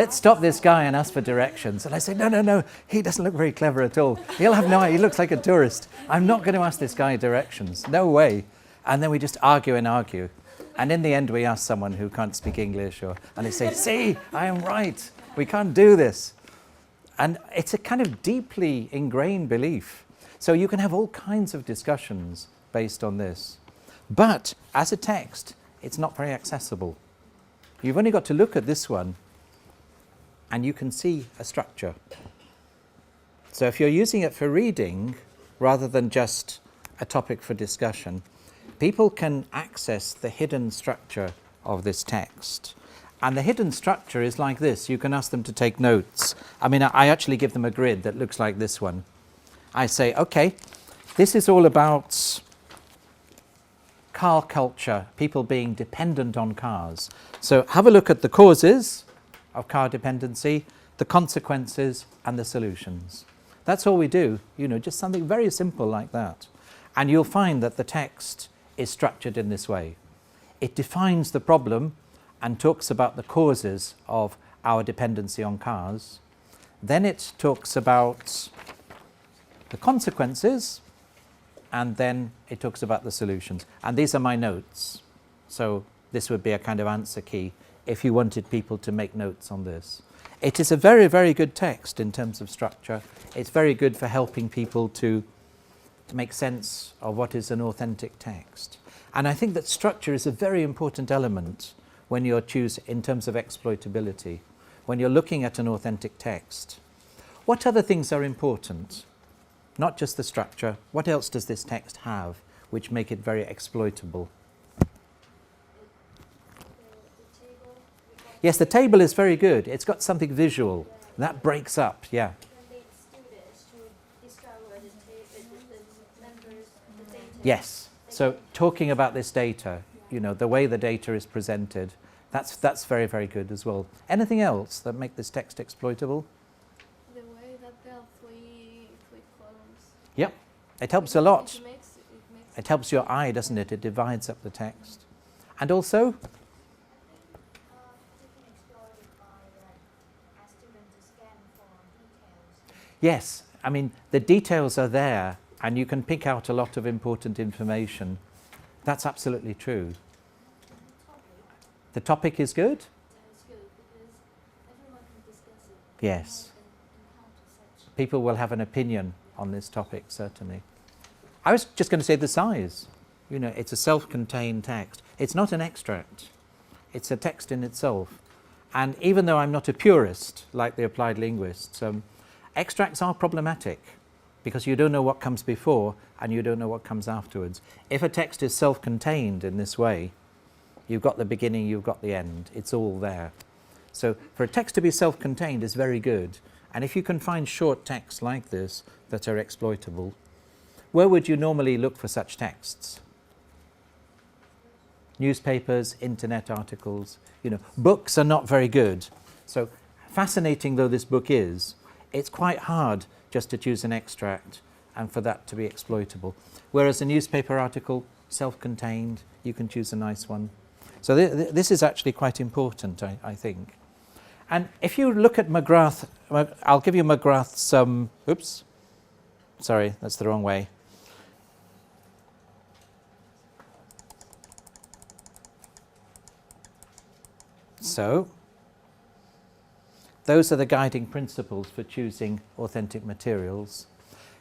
Speaker 1: stop this guy and ask for directions. And I say, no, he doesn't look very clever at all. He'll have no idea, he looks like a tourist. I'm not going to ask this guy directions, no way. And then we just argue and argue. And in the end, we ask someone who can't speak English, and they say, see, I am right, we can't do this. And it's a kind of deeply ingrained belief. So you can have all kinds of discussions based on this. But as a text, it's not very accessible. You've only got to look at this one, and you can see a structure. So if you're using it for reading, rather than just a topic for discussion, people can access the hidden structure of this text. And the hidden structure is like this. You can ask them to take notes. I mean, I actually give them a grid that looks like this one. I say, okay, this is all about car culture, people being dependent on cars. So have a look at the causes of car dependency, the consequences, and the solutions. That's all we do, you know, just something very simple like that. And you'll find that the text is structured in this way. It defines the problem and talks about the causes of our dependency on cars. Then it talks about the consequences, and then it talks about the solutions. And these are my notes. So this would be a kind of answer key if you wanted people to make notes on this. It is a very, very good text in terms of structure. It's very good for helping people to make sense of what is an authentic text. And I think that structure is a very important element when you're in terms of exploitability, when you're looking at an authentic text. What other things are important? Not just the structure. What else does this text have which make it very exploitable? Yes, the table is very good. It's got something visual. That breaks up, yeah. Yes. So talking about this data, you know, the way the data is presented, that's very, very good as well. Anything else that make this text exploitable?
Speaker 5: The way that there are three columns.
Speaker 1: Yep. It helps a lot.
Speaker 5: It makes
Speaker 1: It helps your eye, doesn't it? It divides up the text. And also, yes, I mean, the details are there and you can pick out a lot of important information. That's absolutely true. The topic is good?
Speaker 5: It's good because everyone can discuss it.
Speaker 1: Yes.
Speaker 5: And encounter such.
Speaker 1: People will have an opinion on this topic, certainly. I was just going to say the size. You know, it's a self-contained text. It's not an extract. It's a text in itself. And even though I'm not a purist, like the applied linguists, extracts are problematic because you don't know what comes before and you don't know what comes afterwards. If a text is self-contained in this way, you've got the beginning, you've got the end. It's all there. So for a text to be self-contained is very good. And if you can find short texts like this that are exploitable, where would you normally look for such texts? Newspapers, internet articles, you know, books are not very good. So fascinating though this book is, it's quite hard just to choose an extract and for that to be exploitable. Whereas a newspaper article, self-contained, you can choose a nice one. So this is actually quite important, I think. And if you look at McGrath, I'll give you McGrath's, oops, sorry, that's the wrong way. So, those are the guiding principles for choosing authentic materials.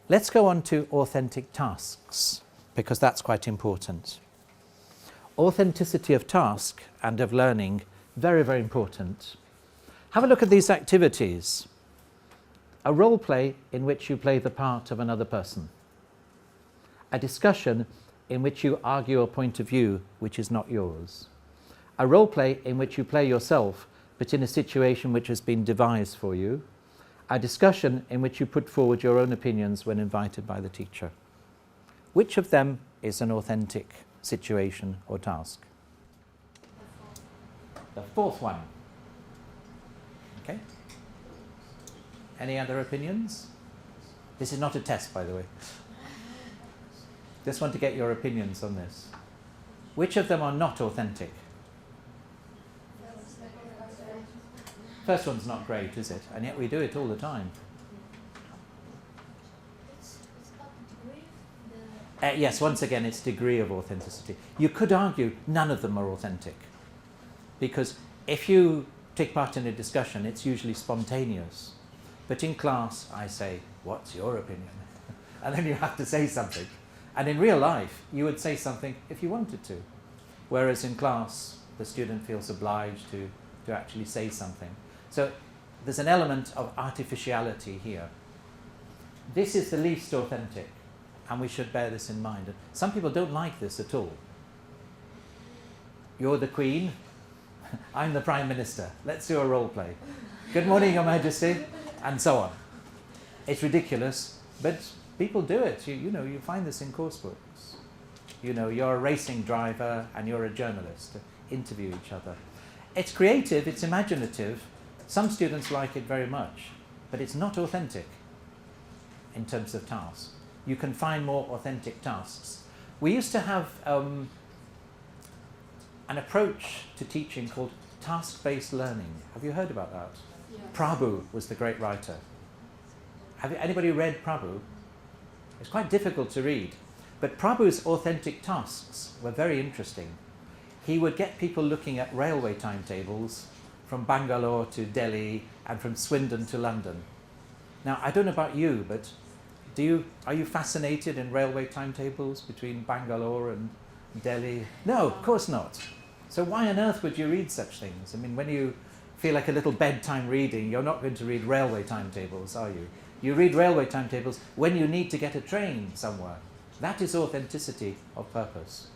Speaker 1: Let's go on to authentic tasks, because that's quite important. Authenticity of task and of learning, very, very important. Have a look at these activities. A role play in which you play the part of another person. A discussion in which you argue a point of view which is not yours. A role play in which you play yourself, but in a situation which has been devised for you. A discussion in which you put forward your own opinions when invited by the teacher. Which of them is an authentic situation or task? The fourth one. Okay. Any other opinions? This is not a test, by the way. Just want to get your opinions on this. Which of them are not authentic? First one's not great, is it? And yet we do it all the time.
Speaker 5: It's about degree.
Speaker 1: Yes, once again, it's degree of authenticity. You could argue none of them are authentic. Because if you take part in a discussion, it's usually spontaneous. But in class, I say, what's your opinion? And then you have to say something. And in real life, you would say something if you wanted to. Whereas in class, the student feels obliged to actually say something. So there's an element of artificiality here. This is the least authentic, and we should bear this in mind. Some people don't like this at all. You're the queen, I'm the Prime Minister. Let's do a role play. Good morning, Your Majesty, and so on. It's ridiculous, but people do it. You know, you find this in course books. You know, you're a racing driver and you're a journalist. Interview each other. It's creative, it's imaginative. Some students like it very much, but it's not authentic in terms of tasks. You can find more authentic tasks. We used to have an approach to teaching called task-based learning. Have you heard about that?
Speaker 4: Yes.
Speaker 1: Prabhu was the great writer. Anybody read Prabhu? It's quite difficult to read, but Prabhu's authentic tasks were very interesting. He would get people looking at railway timetables from Bangalore to Delhi and from Swindon to London. Now, I don't know about you, but are you fascinated in railway timetables between Bangalore and Delhi? No, of course not. So why on earth would you read such things? I mean, when you feel like a little bedtime reading, you're not going to read railway timetables, are you? You read railway timetables when you need to get a train somewhere. That is authenticity of purpose.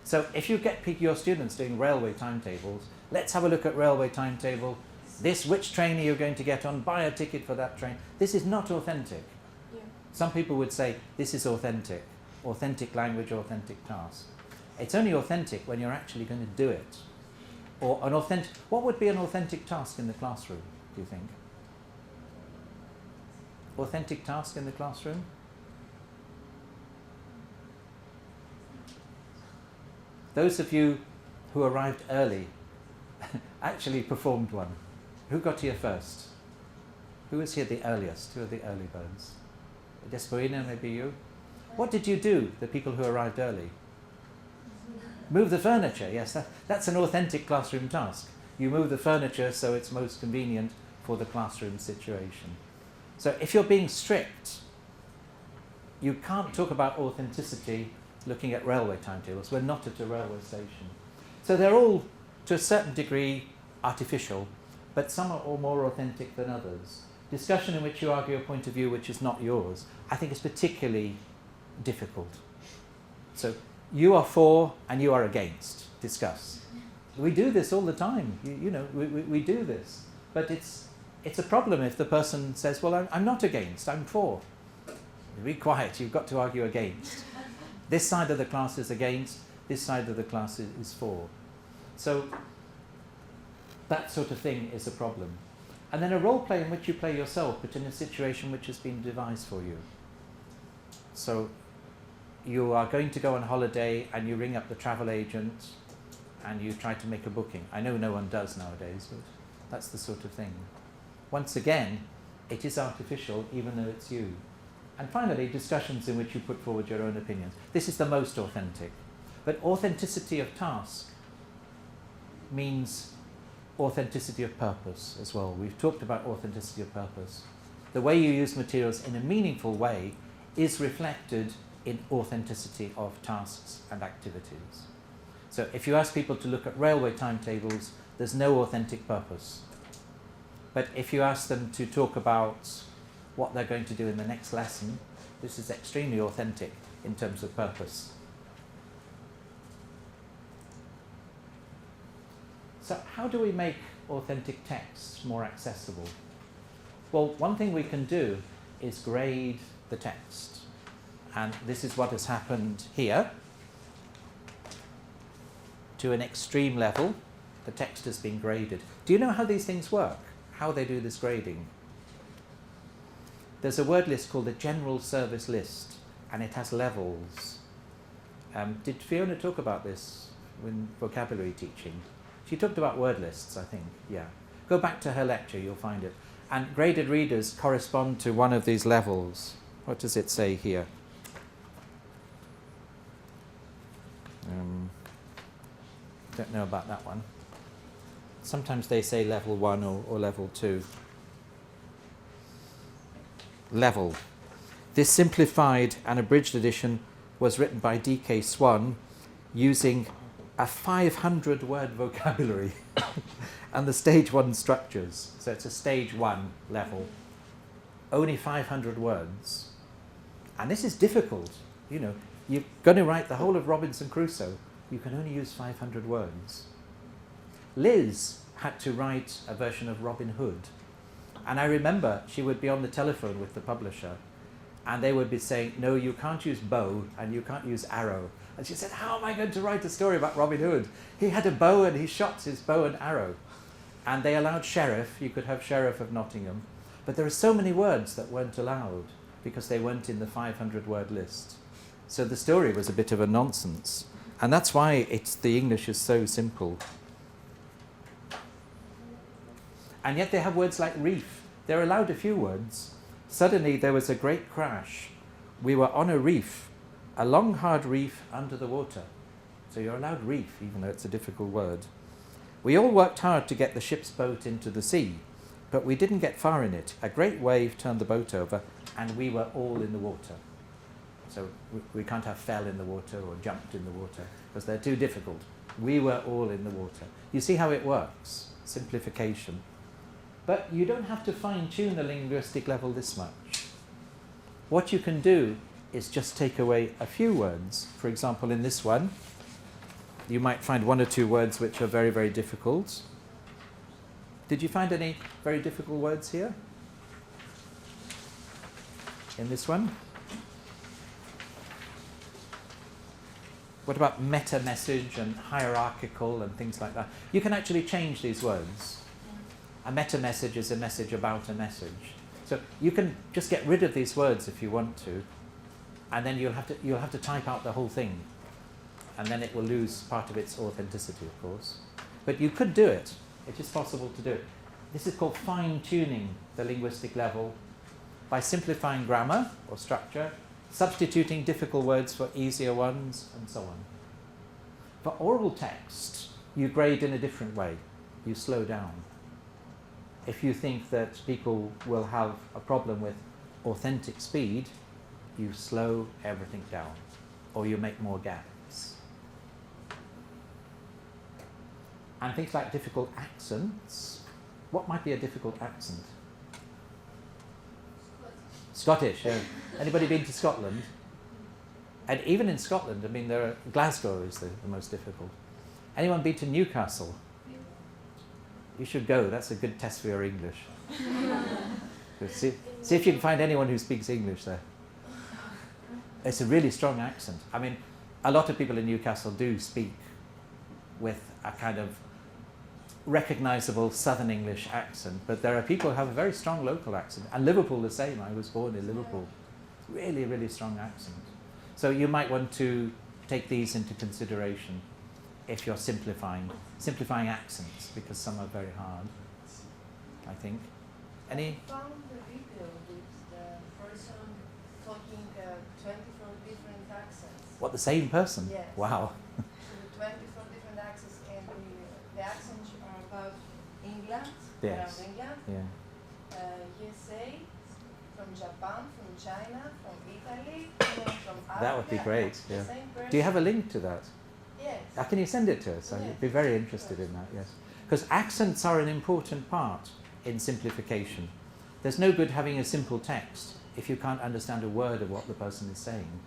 Speaker 1: So if you get your students doing railway timetables, let's have a look at railway timetable. Which train are you going to get on? Buy a ticket for that train. This is not authentic.
Speaker 4: Yeah.
Speaker 1: Some people would say this is authentic. Authentic language, authentic task. It's only authentic when you're actually going to do it. Or what would be an authentic task in the classroom, do you think? Authentic task in the classroom? Those of you who arrived early actually performed one. Who got here first? Who was here the earliest? Who are the early birds? Despoina, maybe you? What did you do, the people who arrived early? Move the furniture, yes, that's an authentic classroom task. You move the furniture so it's most convenient for the classroom situation. So if you're being strict, you can't talk about authenticity looking at railway timetables. We're not at a railway station. So they're all, to a certain degree, artificial, but some are all more authentic than others. Discussion in which you argue a point of view which is not yours, I think is particularly difficult. So you are for and you are against. Discuss. We do this all the time. You know, we do this. But it's a problem if the person says, well, I'm not against, I'm for. Be quiet, you've got to argue against. This side of the class is against, this side of the class is for. So that sort of thing is a problem. And then a role play in which you play yourself, but in a situation which has been devised for you. So you are going to go on holiday and you ring up the travel agent and you try to make a booking. I know no one does nowadays, but that's the sort of thing. Once again, it is artificial even though it's you. And finally, discussions in which you put forward your own opinions. This is the most authentic. But authenticity of task means authenticity of purpose as well. We've talked about authenticity of purpose. The way you use materials in a meaningful way is reflected in authenticity of tasks and activities. So if you ask people to look at railway timetables, there's no authentic purpose. But if you ask them to talk about what they're going to do in the next lesson, this is extremely authentic in terms of purpose. So how do we make authentic texts more accessible? Well, one thing we can do is grade the text. And this is what has happened here. To an extreme level, the text has been graded. Do you know how these things work? How they do this grading? There's a word list called the General Service List, and it has levels. Did Fiona talk about this in vocabulary teaching? She talked about word lists, I think, yeah. Go back to her lecture, you'll find it. And graded readers correspond to one of these levels. What does it say here? Don't know about that one. Sometimes they say level 1 or level 2. Level. This simplified and abridged edition was written by D.K. Swan using a 500-word vocabulary and the stage 1 structures. So it's a stage 1 level. Only 500 words. And this is difficult. You know, you're going to write the whole of Robinson Crusoe. You can only use 500 words. Liz had to write a version of Robin Hood. And I remember she would be on the telephone with the publisher and they would be saying, no, you can't use bow and you can't use arrow. And she said, how am I going to write a story about Robin Hood? He had a bow and he shot his bow and arrow. And they allowed sheriff, you could have Sheriff of Nottingham. But there are so many words that weren't allowed because they weren't in the 500-word list. So the story was a bit of a nonsense. And that's why the English is so simple. And yet they have words like reef. They're allowed a few words. Suddenly there was a great crash. We were on a reef, a long hard reef under the water. So you're allowed reef, even though it's a difficult word. We all worked hard to get the ship's boat into the sea, but we didn't get far in it. A great wave turned the boat over, and we were all in the water. So we can't have fell in the water or jumped in the water, because they're too difficult. We were all in the water. You see how it works? Simplification. But you don't have to fine-tune the linguistic level this much. What you can do is just take away a few words. For example, in this one, you might find one or two words which are very, very difficult. Did you find any very difficult words here? In this one? What about meta-message and hierarchical and things like that? You can actually change these words. A meta-message is a message about a message. So you can just get rid of these words if you want to, and then you'll have to type out the whole thing, and then it will lose part of its authenticity, of course. But you could do it. It is possible to do it. This is called fine-tuning the linguistic level by simplifying grammar or structure, substituting difficult words for easier ones, and so on. For oral text, you grade in a different way. You slow down. If you think that people will have a problem with authentic speed, you slow everything down, or you make more gaps. And things like difficult accents. What might be a difficult accent? Scottish, yeah. Anybody been to Scotland? And even in Scotland, I mean, Glasgow is the most difficult. Anyone been to Newcastle? You should go. That's a good test for your English. see if you can find anyone who speaks English there. It's a really strong accent. I mean, a lot of people in Newcastle do speak with a kind of recognizable Southern English accent, but there are people who have a very strong local accent. And Liverpool the same. I was born in Liverpool. Really, really strong accent. So you might want to take these into consideration if you're simplifying accents, because some are very hard, I think. Any?
Speaker 6: I found the video with the person talking 24 different accents.
Speaker 1: What, the same person?
Speaker 6: Yes.
Speaker 1: Wow.
Speaker 6: So the 24 different accents, and the accents are about England,
Speaker 1: Yes.
Speaker 6: around England,
Speaker 1: Yeah.
Speaker 6: USA, from Japan, from China, from Italy, from Africa.
Speaker 1: That would be great.
Speaker 6: The
Speaker 1: Yeah.
Speaker 6: same person.
Speaker 1: Do you have a link to that?
Speaker 6: Yes.
Speaker 1: Can you send it to us?
Speaker 6: Yes.
Speaker 1: I'd be very interested in that, yes. Because accents are an important part in simplification. There's no good having a simple text if you can't understand a word of what the person is saying.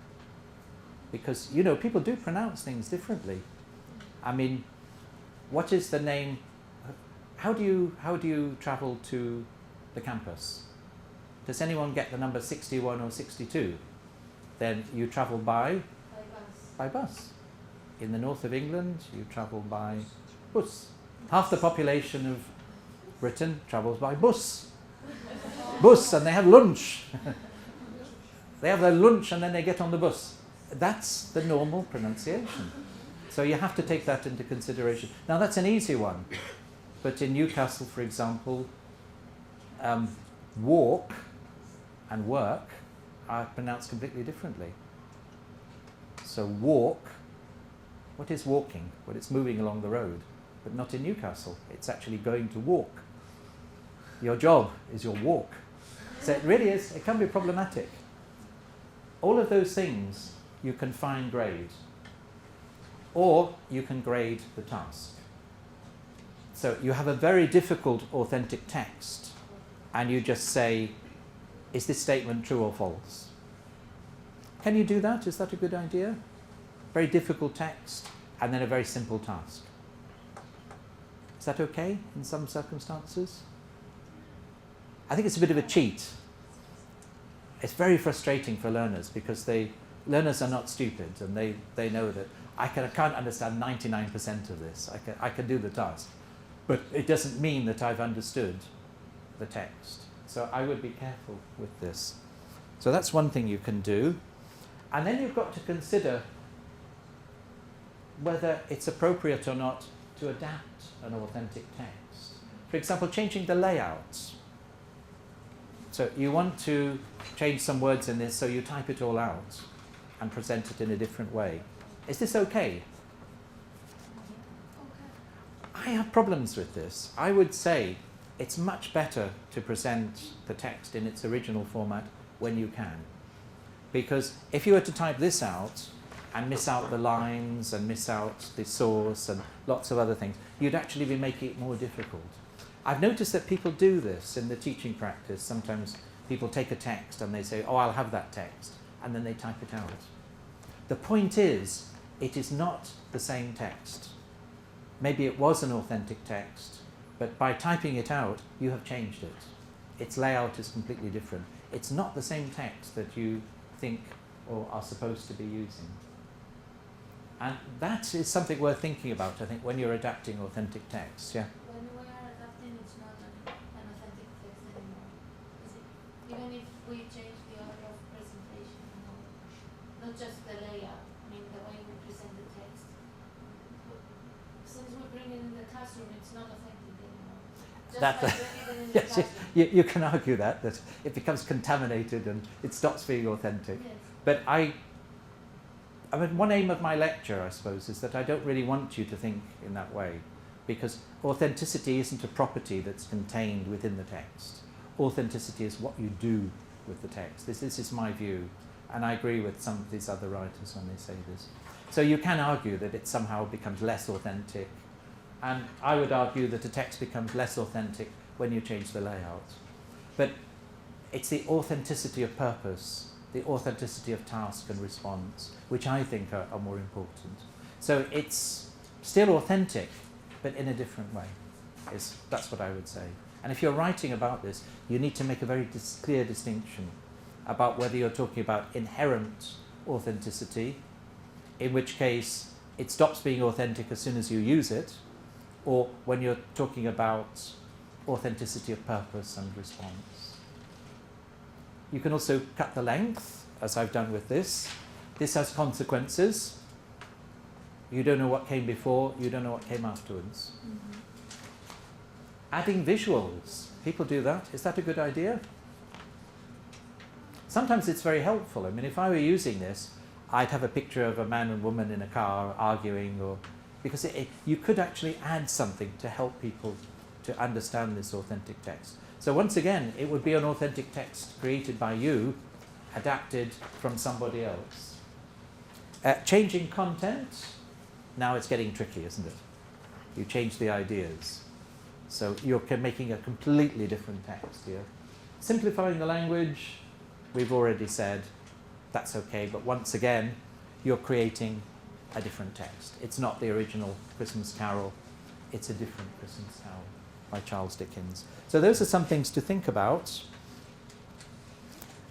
Speaker 1: Because, you know, people do pronounce things differently. I mean, what is the name? How do you travel to the campus? Does anyone get the number 61 or 62? Then you travel by bus. In the north of England, you travel by bus. Half the population of Britain travels by bus. Bus, and they have lunch. They have their lunch and then they get on the bus. That's the normal pronunciation. So you have to take that into consideration. Now that's an easy one. But in Newcastle, for example, walk and work are pronounced completely differently. So walk, what is walking? Well, it's moving along the road, but not in Newcastle. It's actually going to walk. Your job is your walk. So it really is, it can be problematic. All of those things you can fine grade, or you can grade the task. So you have a very difficult authentic text, and you just say, is this statement true or false? Can you do that? Is that a good idea? Very difficult text, and then a very simple task. Is that okay in some circumstances? I think it's a bit of a cheat. It's very frustrating for learners because learners are not stupid, and they know that I can't understand 99% of this. I can do the task, but it doesn't mean that I've understood the text. So I would be careful with this. So that's one thing you can do. And then you've got to consider whether it's appropriate or not to adapt an authentic text. For example, changing the layout. So you want to change some words in this, so you type it all out and present it in a different way. Is this okay? I have problems with this. I would say it's much better to present the text in its original format when you can. Because if you were to type this out and miss out the lines and miss out the source and lots of other things, you'd actually be making it more difficult. I've noticed that people do this in the teaching practice. Sometimes people take a text and they say, oh, I'll have that text, and then they type it out. The point is, it is not the same text. Maybe it was an authentic text, but by typing it out, you have changed it. Its layout is completely different. It's not the same text that you think or are supposed to be using. And that is something worth thinking about, I think, when you're adapting authentic texts. Yeah?
Speaker 5: When we are adapting, it's not an authentic text anymore. Is it? Even if we change the order of presentation, not just the layout, I mean the way we present the text. Since we bring it in the classroom, it's not authentic anymore. Just
Speaker 1: That-
Speaker 5: like when it in the
Speaker 1: Yes,
Speaker 5: classroom.
Speaker 1: you can argue that it becomes contaminated and it stops being authentic.
Speaker 5: Yes.
Speaker 1: But I mean, one aim of my lecture, I suppose, is that I don't really want you to think in that way, because authenticity isn't a property that's contained within the text. Authenticity is what you do with the text. This is my view, and I agree with some of these other writers when they say this. So you can argue that it somehow becomes less authentic, and I would argue that a text becomes less authentic when you change the layout. But it's the authenticity of purpose, the authenticity of task and response, which I think are more important. So it's still authentic, but in a different way. That's what I would say. And if you're writing about this, you need to make a very clear distinction about whether you're talking about inherent authenticity, in which case it stops being authentic as soon as you use it, or when you're talking about authenticity of purpose and response. You can also cut the length, as I've done with this. This has consequences. You don't know what came before, you don't know what came afterwards.
Speaker 4: Mm-hmm.
Speaker 1: Adding visuals. People do that. Is that a good idea? Sometimes it's very helpful. I mean, if I were using this, I'd have a picture of a man and woman in a car arguing, or because you could actually add something to help people to understand this authentic text. So once again, it would be an authentic text created by you, adapted from somebody else. Changing content, now it's getting tricky, isn't it? You change the ideas. So you're making a completely different text here. Simplifying the language, we've already said, that's okay, but once again, you're creating a different text. It's not the original Christmas Carol, it's a different Christmas Carol by Charles Dickens. So those are some things to think about.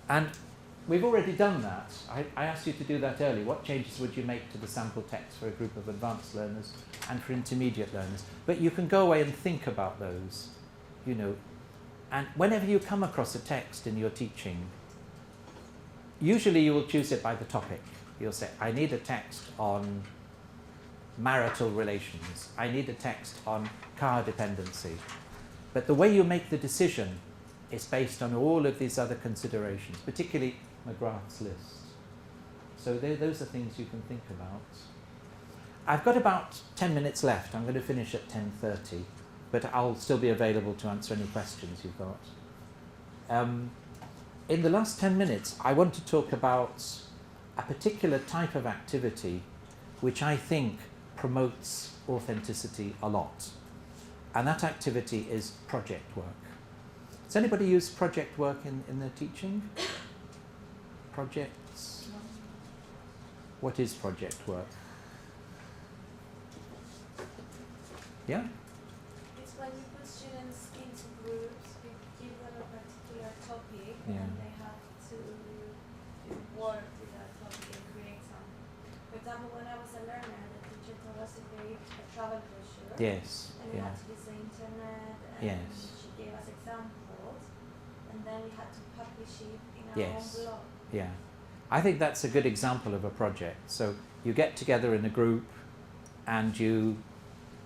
Speaker 1: And we've already done that. I asked you to do that earlier. What changes would you make to the sample text for a group of advanced learners and for intermediate learners? But you can go away and think about those, you know. And whenever you come across a text in your teaching, usually you will choose it by the topic. You'll say, I need a text on marital relations. I need a text on car dependency. But the way you make the decision is based on all of these other considerations, particularly McGrath's list. So those are things you can think about. I've got about 10 minutes left. I'm going to finish at 10:30, but I'll still be available to answer any questions you've got. In the last 10 minutes, I want to talk about a particular type of activity which I think promotes authenticity a lot. And that activity is project work. Does anybody use project work in their teaching? Projects? What is project work? Yeah?
Speaker 2: when you put students into groups, you give them a particular topic
Speaker 1: Yeah.
Speaker 2: and they have to work with that topic and create something. For example, when I was a learner, the teacher told us to create a travel brochure.
Speaker 1: Yes.
Speaker 2: And we
Speaker 1: Yeah.
Speaker 2: had to use the internet and
Speaker 1: Yes.
Speaker 2: she gave us examples and then we had to publish it in our
Speaker 1: Yes.
Speaker 2: own blog.
Speaker 1: Yeah. I think that's a good example of a project. So you get together in a group and you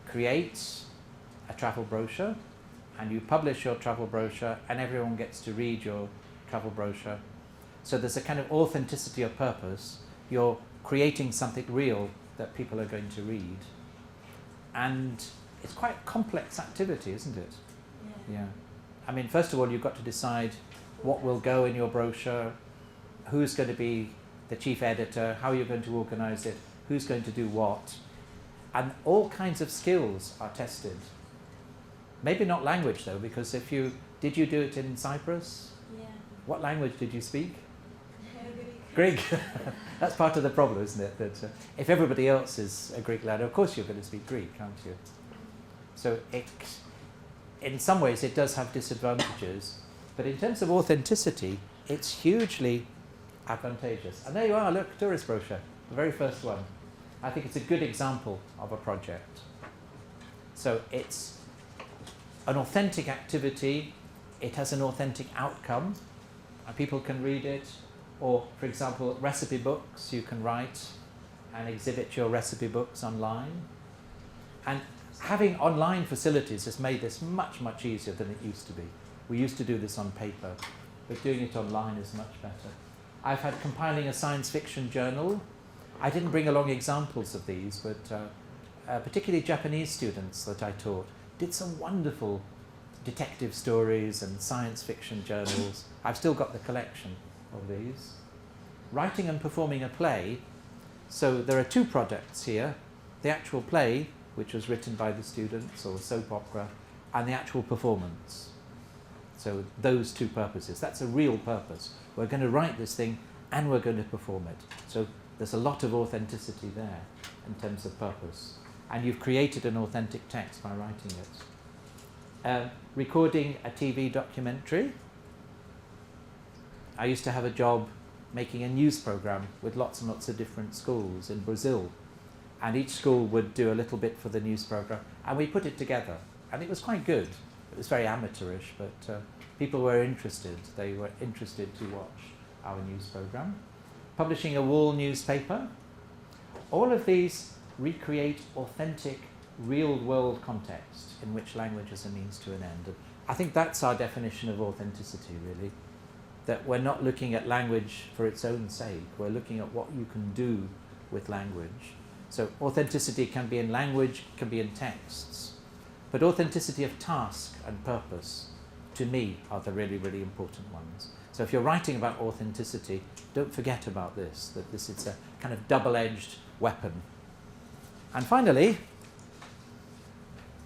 Speaker 1: create a travel brochure and you publish your travel brochure and everyone gets to read your travel brochure. So there's a kind of authenticity of purpose. You're creating something real that people are going to read. And it's quite a complex activity, isn't it? Yeah. I mean, first of all, you've got to decide what will go in your brochure, who's going to be the chief editor, how you're going to organize it, who's going to do what. And all kinds of skills are tested. Maybe not language, though, because did you do it in Cyprus?
Speaker 2: Yeah.
Speaker 1: What language did you speak?
Speaker 2: Greek.
Speaker 1: Greek. That's part of the problem, isn't it? That if everybody else is a Greek learner, of course you're going to speak Greek, aren't you? So in some ways it does have disadvantages, but in terms of authenticity, it's hugely advantageous. And there you are, look, tourist brochure, the very first one. I think it's a good example of a project. So it's an authentic activity, it has an authentic outcome, and people can read it. Or, for example, recipe books, you can write and exhibit your recipe books online. And having online facilities has made this much, much easier than it used to be. We used to do this on paper, but doing it online is much better. I've had compiling a science fiction journal. I didn't bring along examples of these, but particularly Japanese students that I taught did some wonderful detective stories and science fiction journals. I've still got the collection of these. Writing and performing a play. So there are two projects here. The actual play, which was written by the students, or soap opera, and the actual performance. So those two purposes. That's a real purpose. We're going to write this thing and we're going to perform it. So there's a lot of authenticity there in terms of purpose. And you've created an authentic text by writing it. Recording a TV documentary. I used to have a job making a news program with lots and lots of different schools in Brazil. And each school would do a little bit for the news program. And we put it together. And it was quite good. It was very amateurish, but people were interested. They were interested to watch our news program. Publishing a wall newspaper. All of these recreate authentic, real-world context in which language is a means to an end. And I think that's our definition of authenticity, really. That we're not looking at language for its own sake. We're looking at what you can do with language. So authenticity can be in language, can be in texts. But authenticity of task and purpose, to me, are the really, really important ones. So if you're writing about authenticity, don't forget about this, that this is a kind of double-edged weapon. And finally,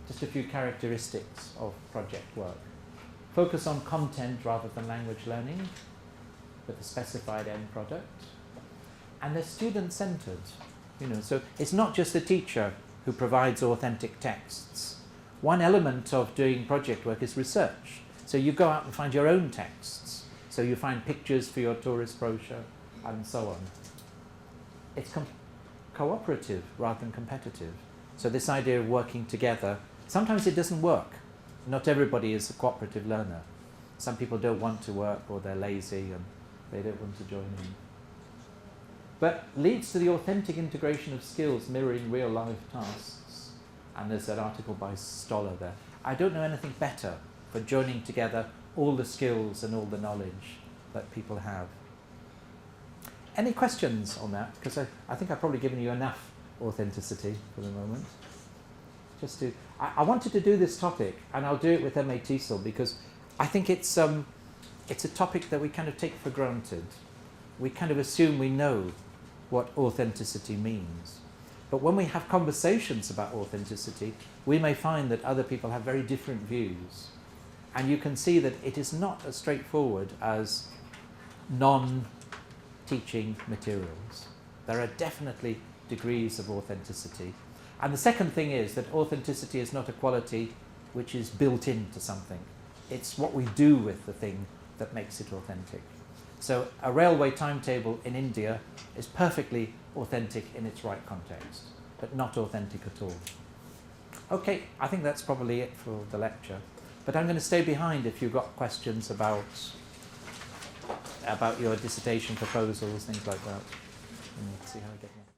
Speaker 1: just a few characteristics of project work. Focus on content rather than language learning with a specified end product. And they're student-centered. So it's not just the teacher who provides authentic texts. One element of doing project work is research. So you go out and find your own texts. So you find pictures for your tourist brochure and so on. It's cooperative rather than competitive. So this idea of working together, sometimes it doesn't work. Not everybody is a cooperative learner. Some people don't want to work, or they're lazy and they don't want to join in. But leads to the authentic integration of skills mirroring real life tasks. And there's that article by Stoller there. I don't know anything better for joining together all the skills and all the knowledge that people have. Any questions on that? Because I think I've probably given you enough authenticity for the moment. I wanted to do this topic, and I'll do it with MA TESOL, because I think it's a topic that we kind of take for granted. We kind of assume we know what authenticity means. But when we have conversations about authenticity, we may find that other people have very different views. And you can see that it is not as straightforward as non-teaching materials. There are definitely degrees of authenticity. And the second thing is that authenticity is not a quality which is built into something. It's what we do with the thing that makes it authentic. So a railway timetable in India is perfectly authentic in its right context, but not authentic at all. Okay, I think that's probably it for the lecture. But I'm going to stay behind if you've got questions about your dissertation proposals, things like that. And see how I get on.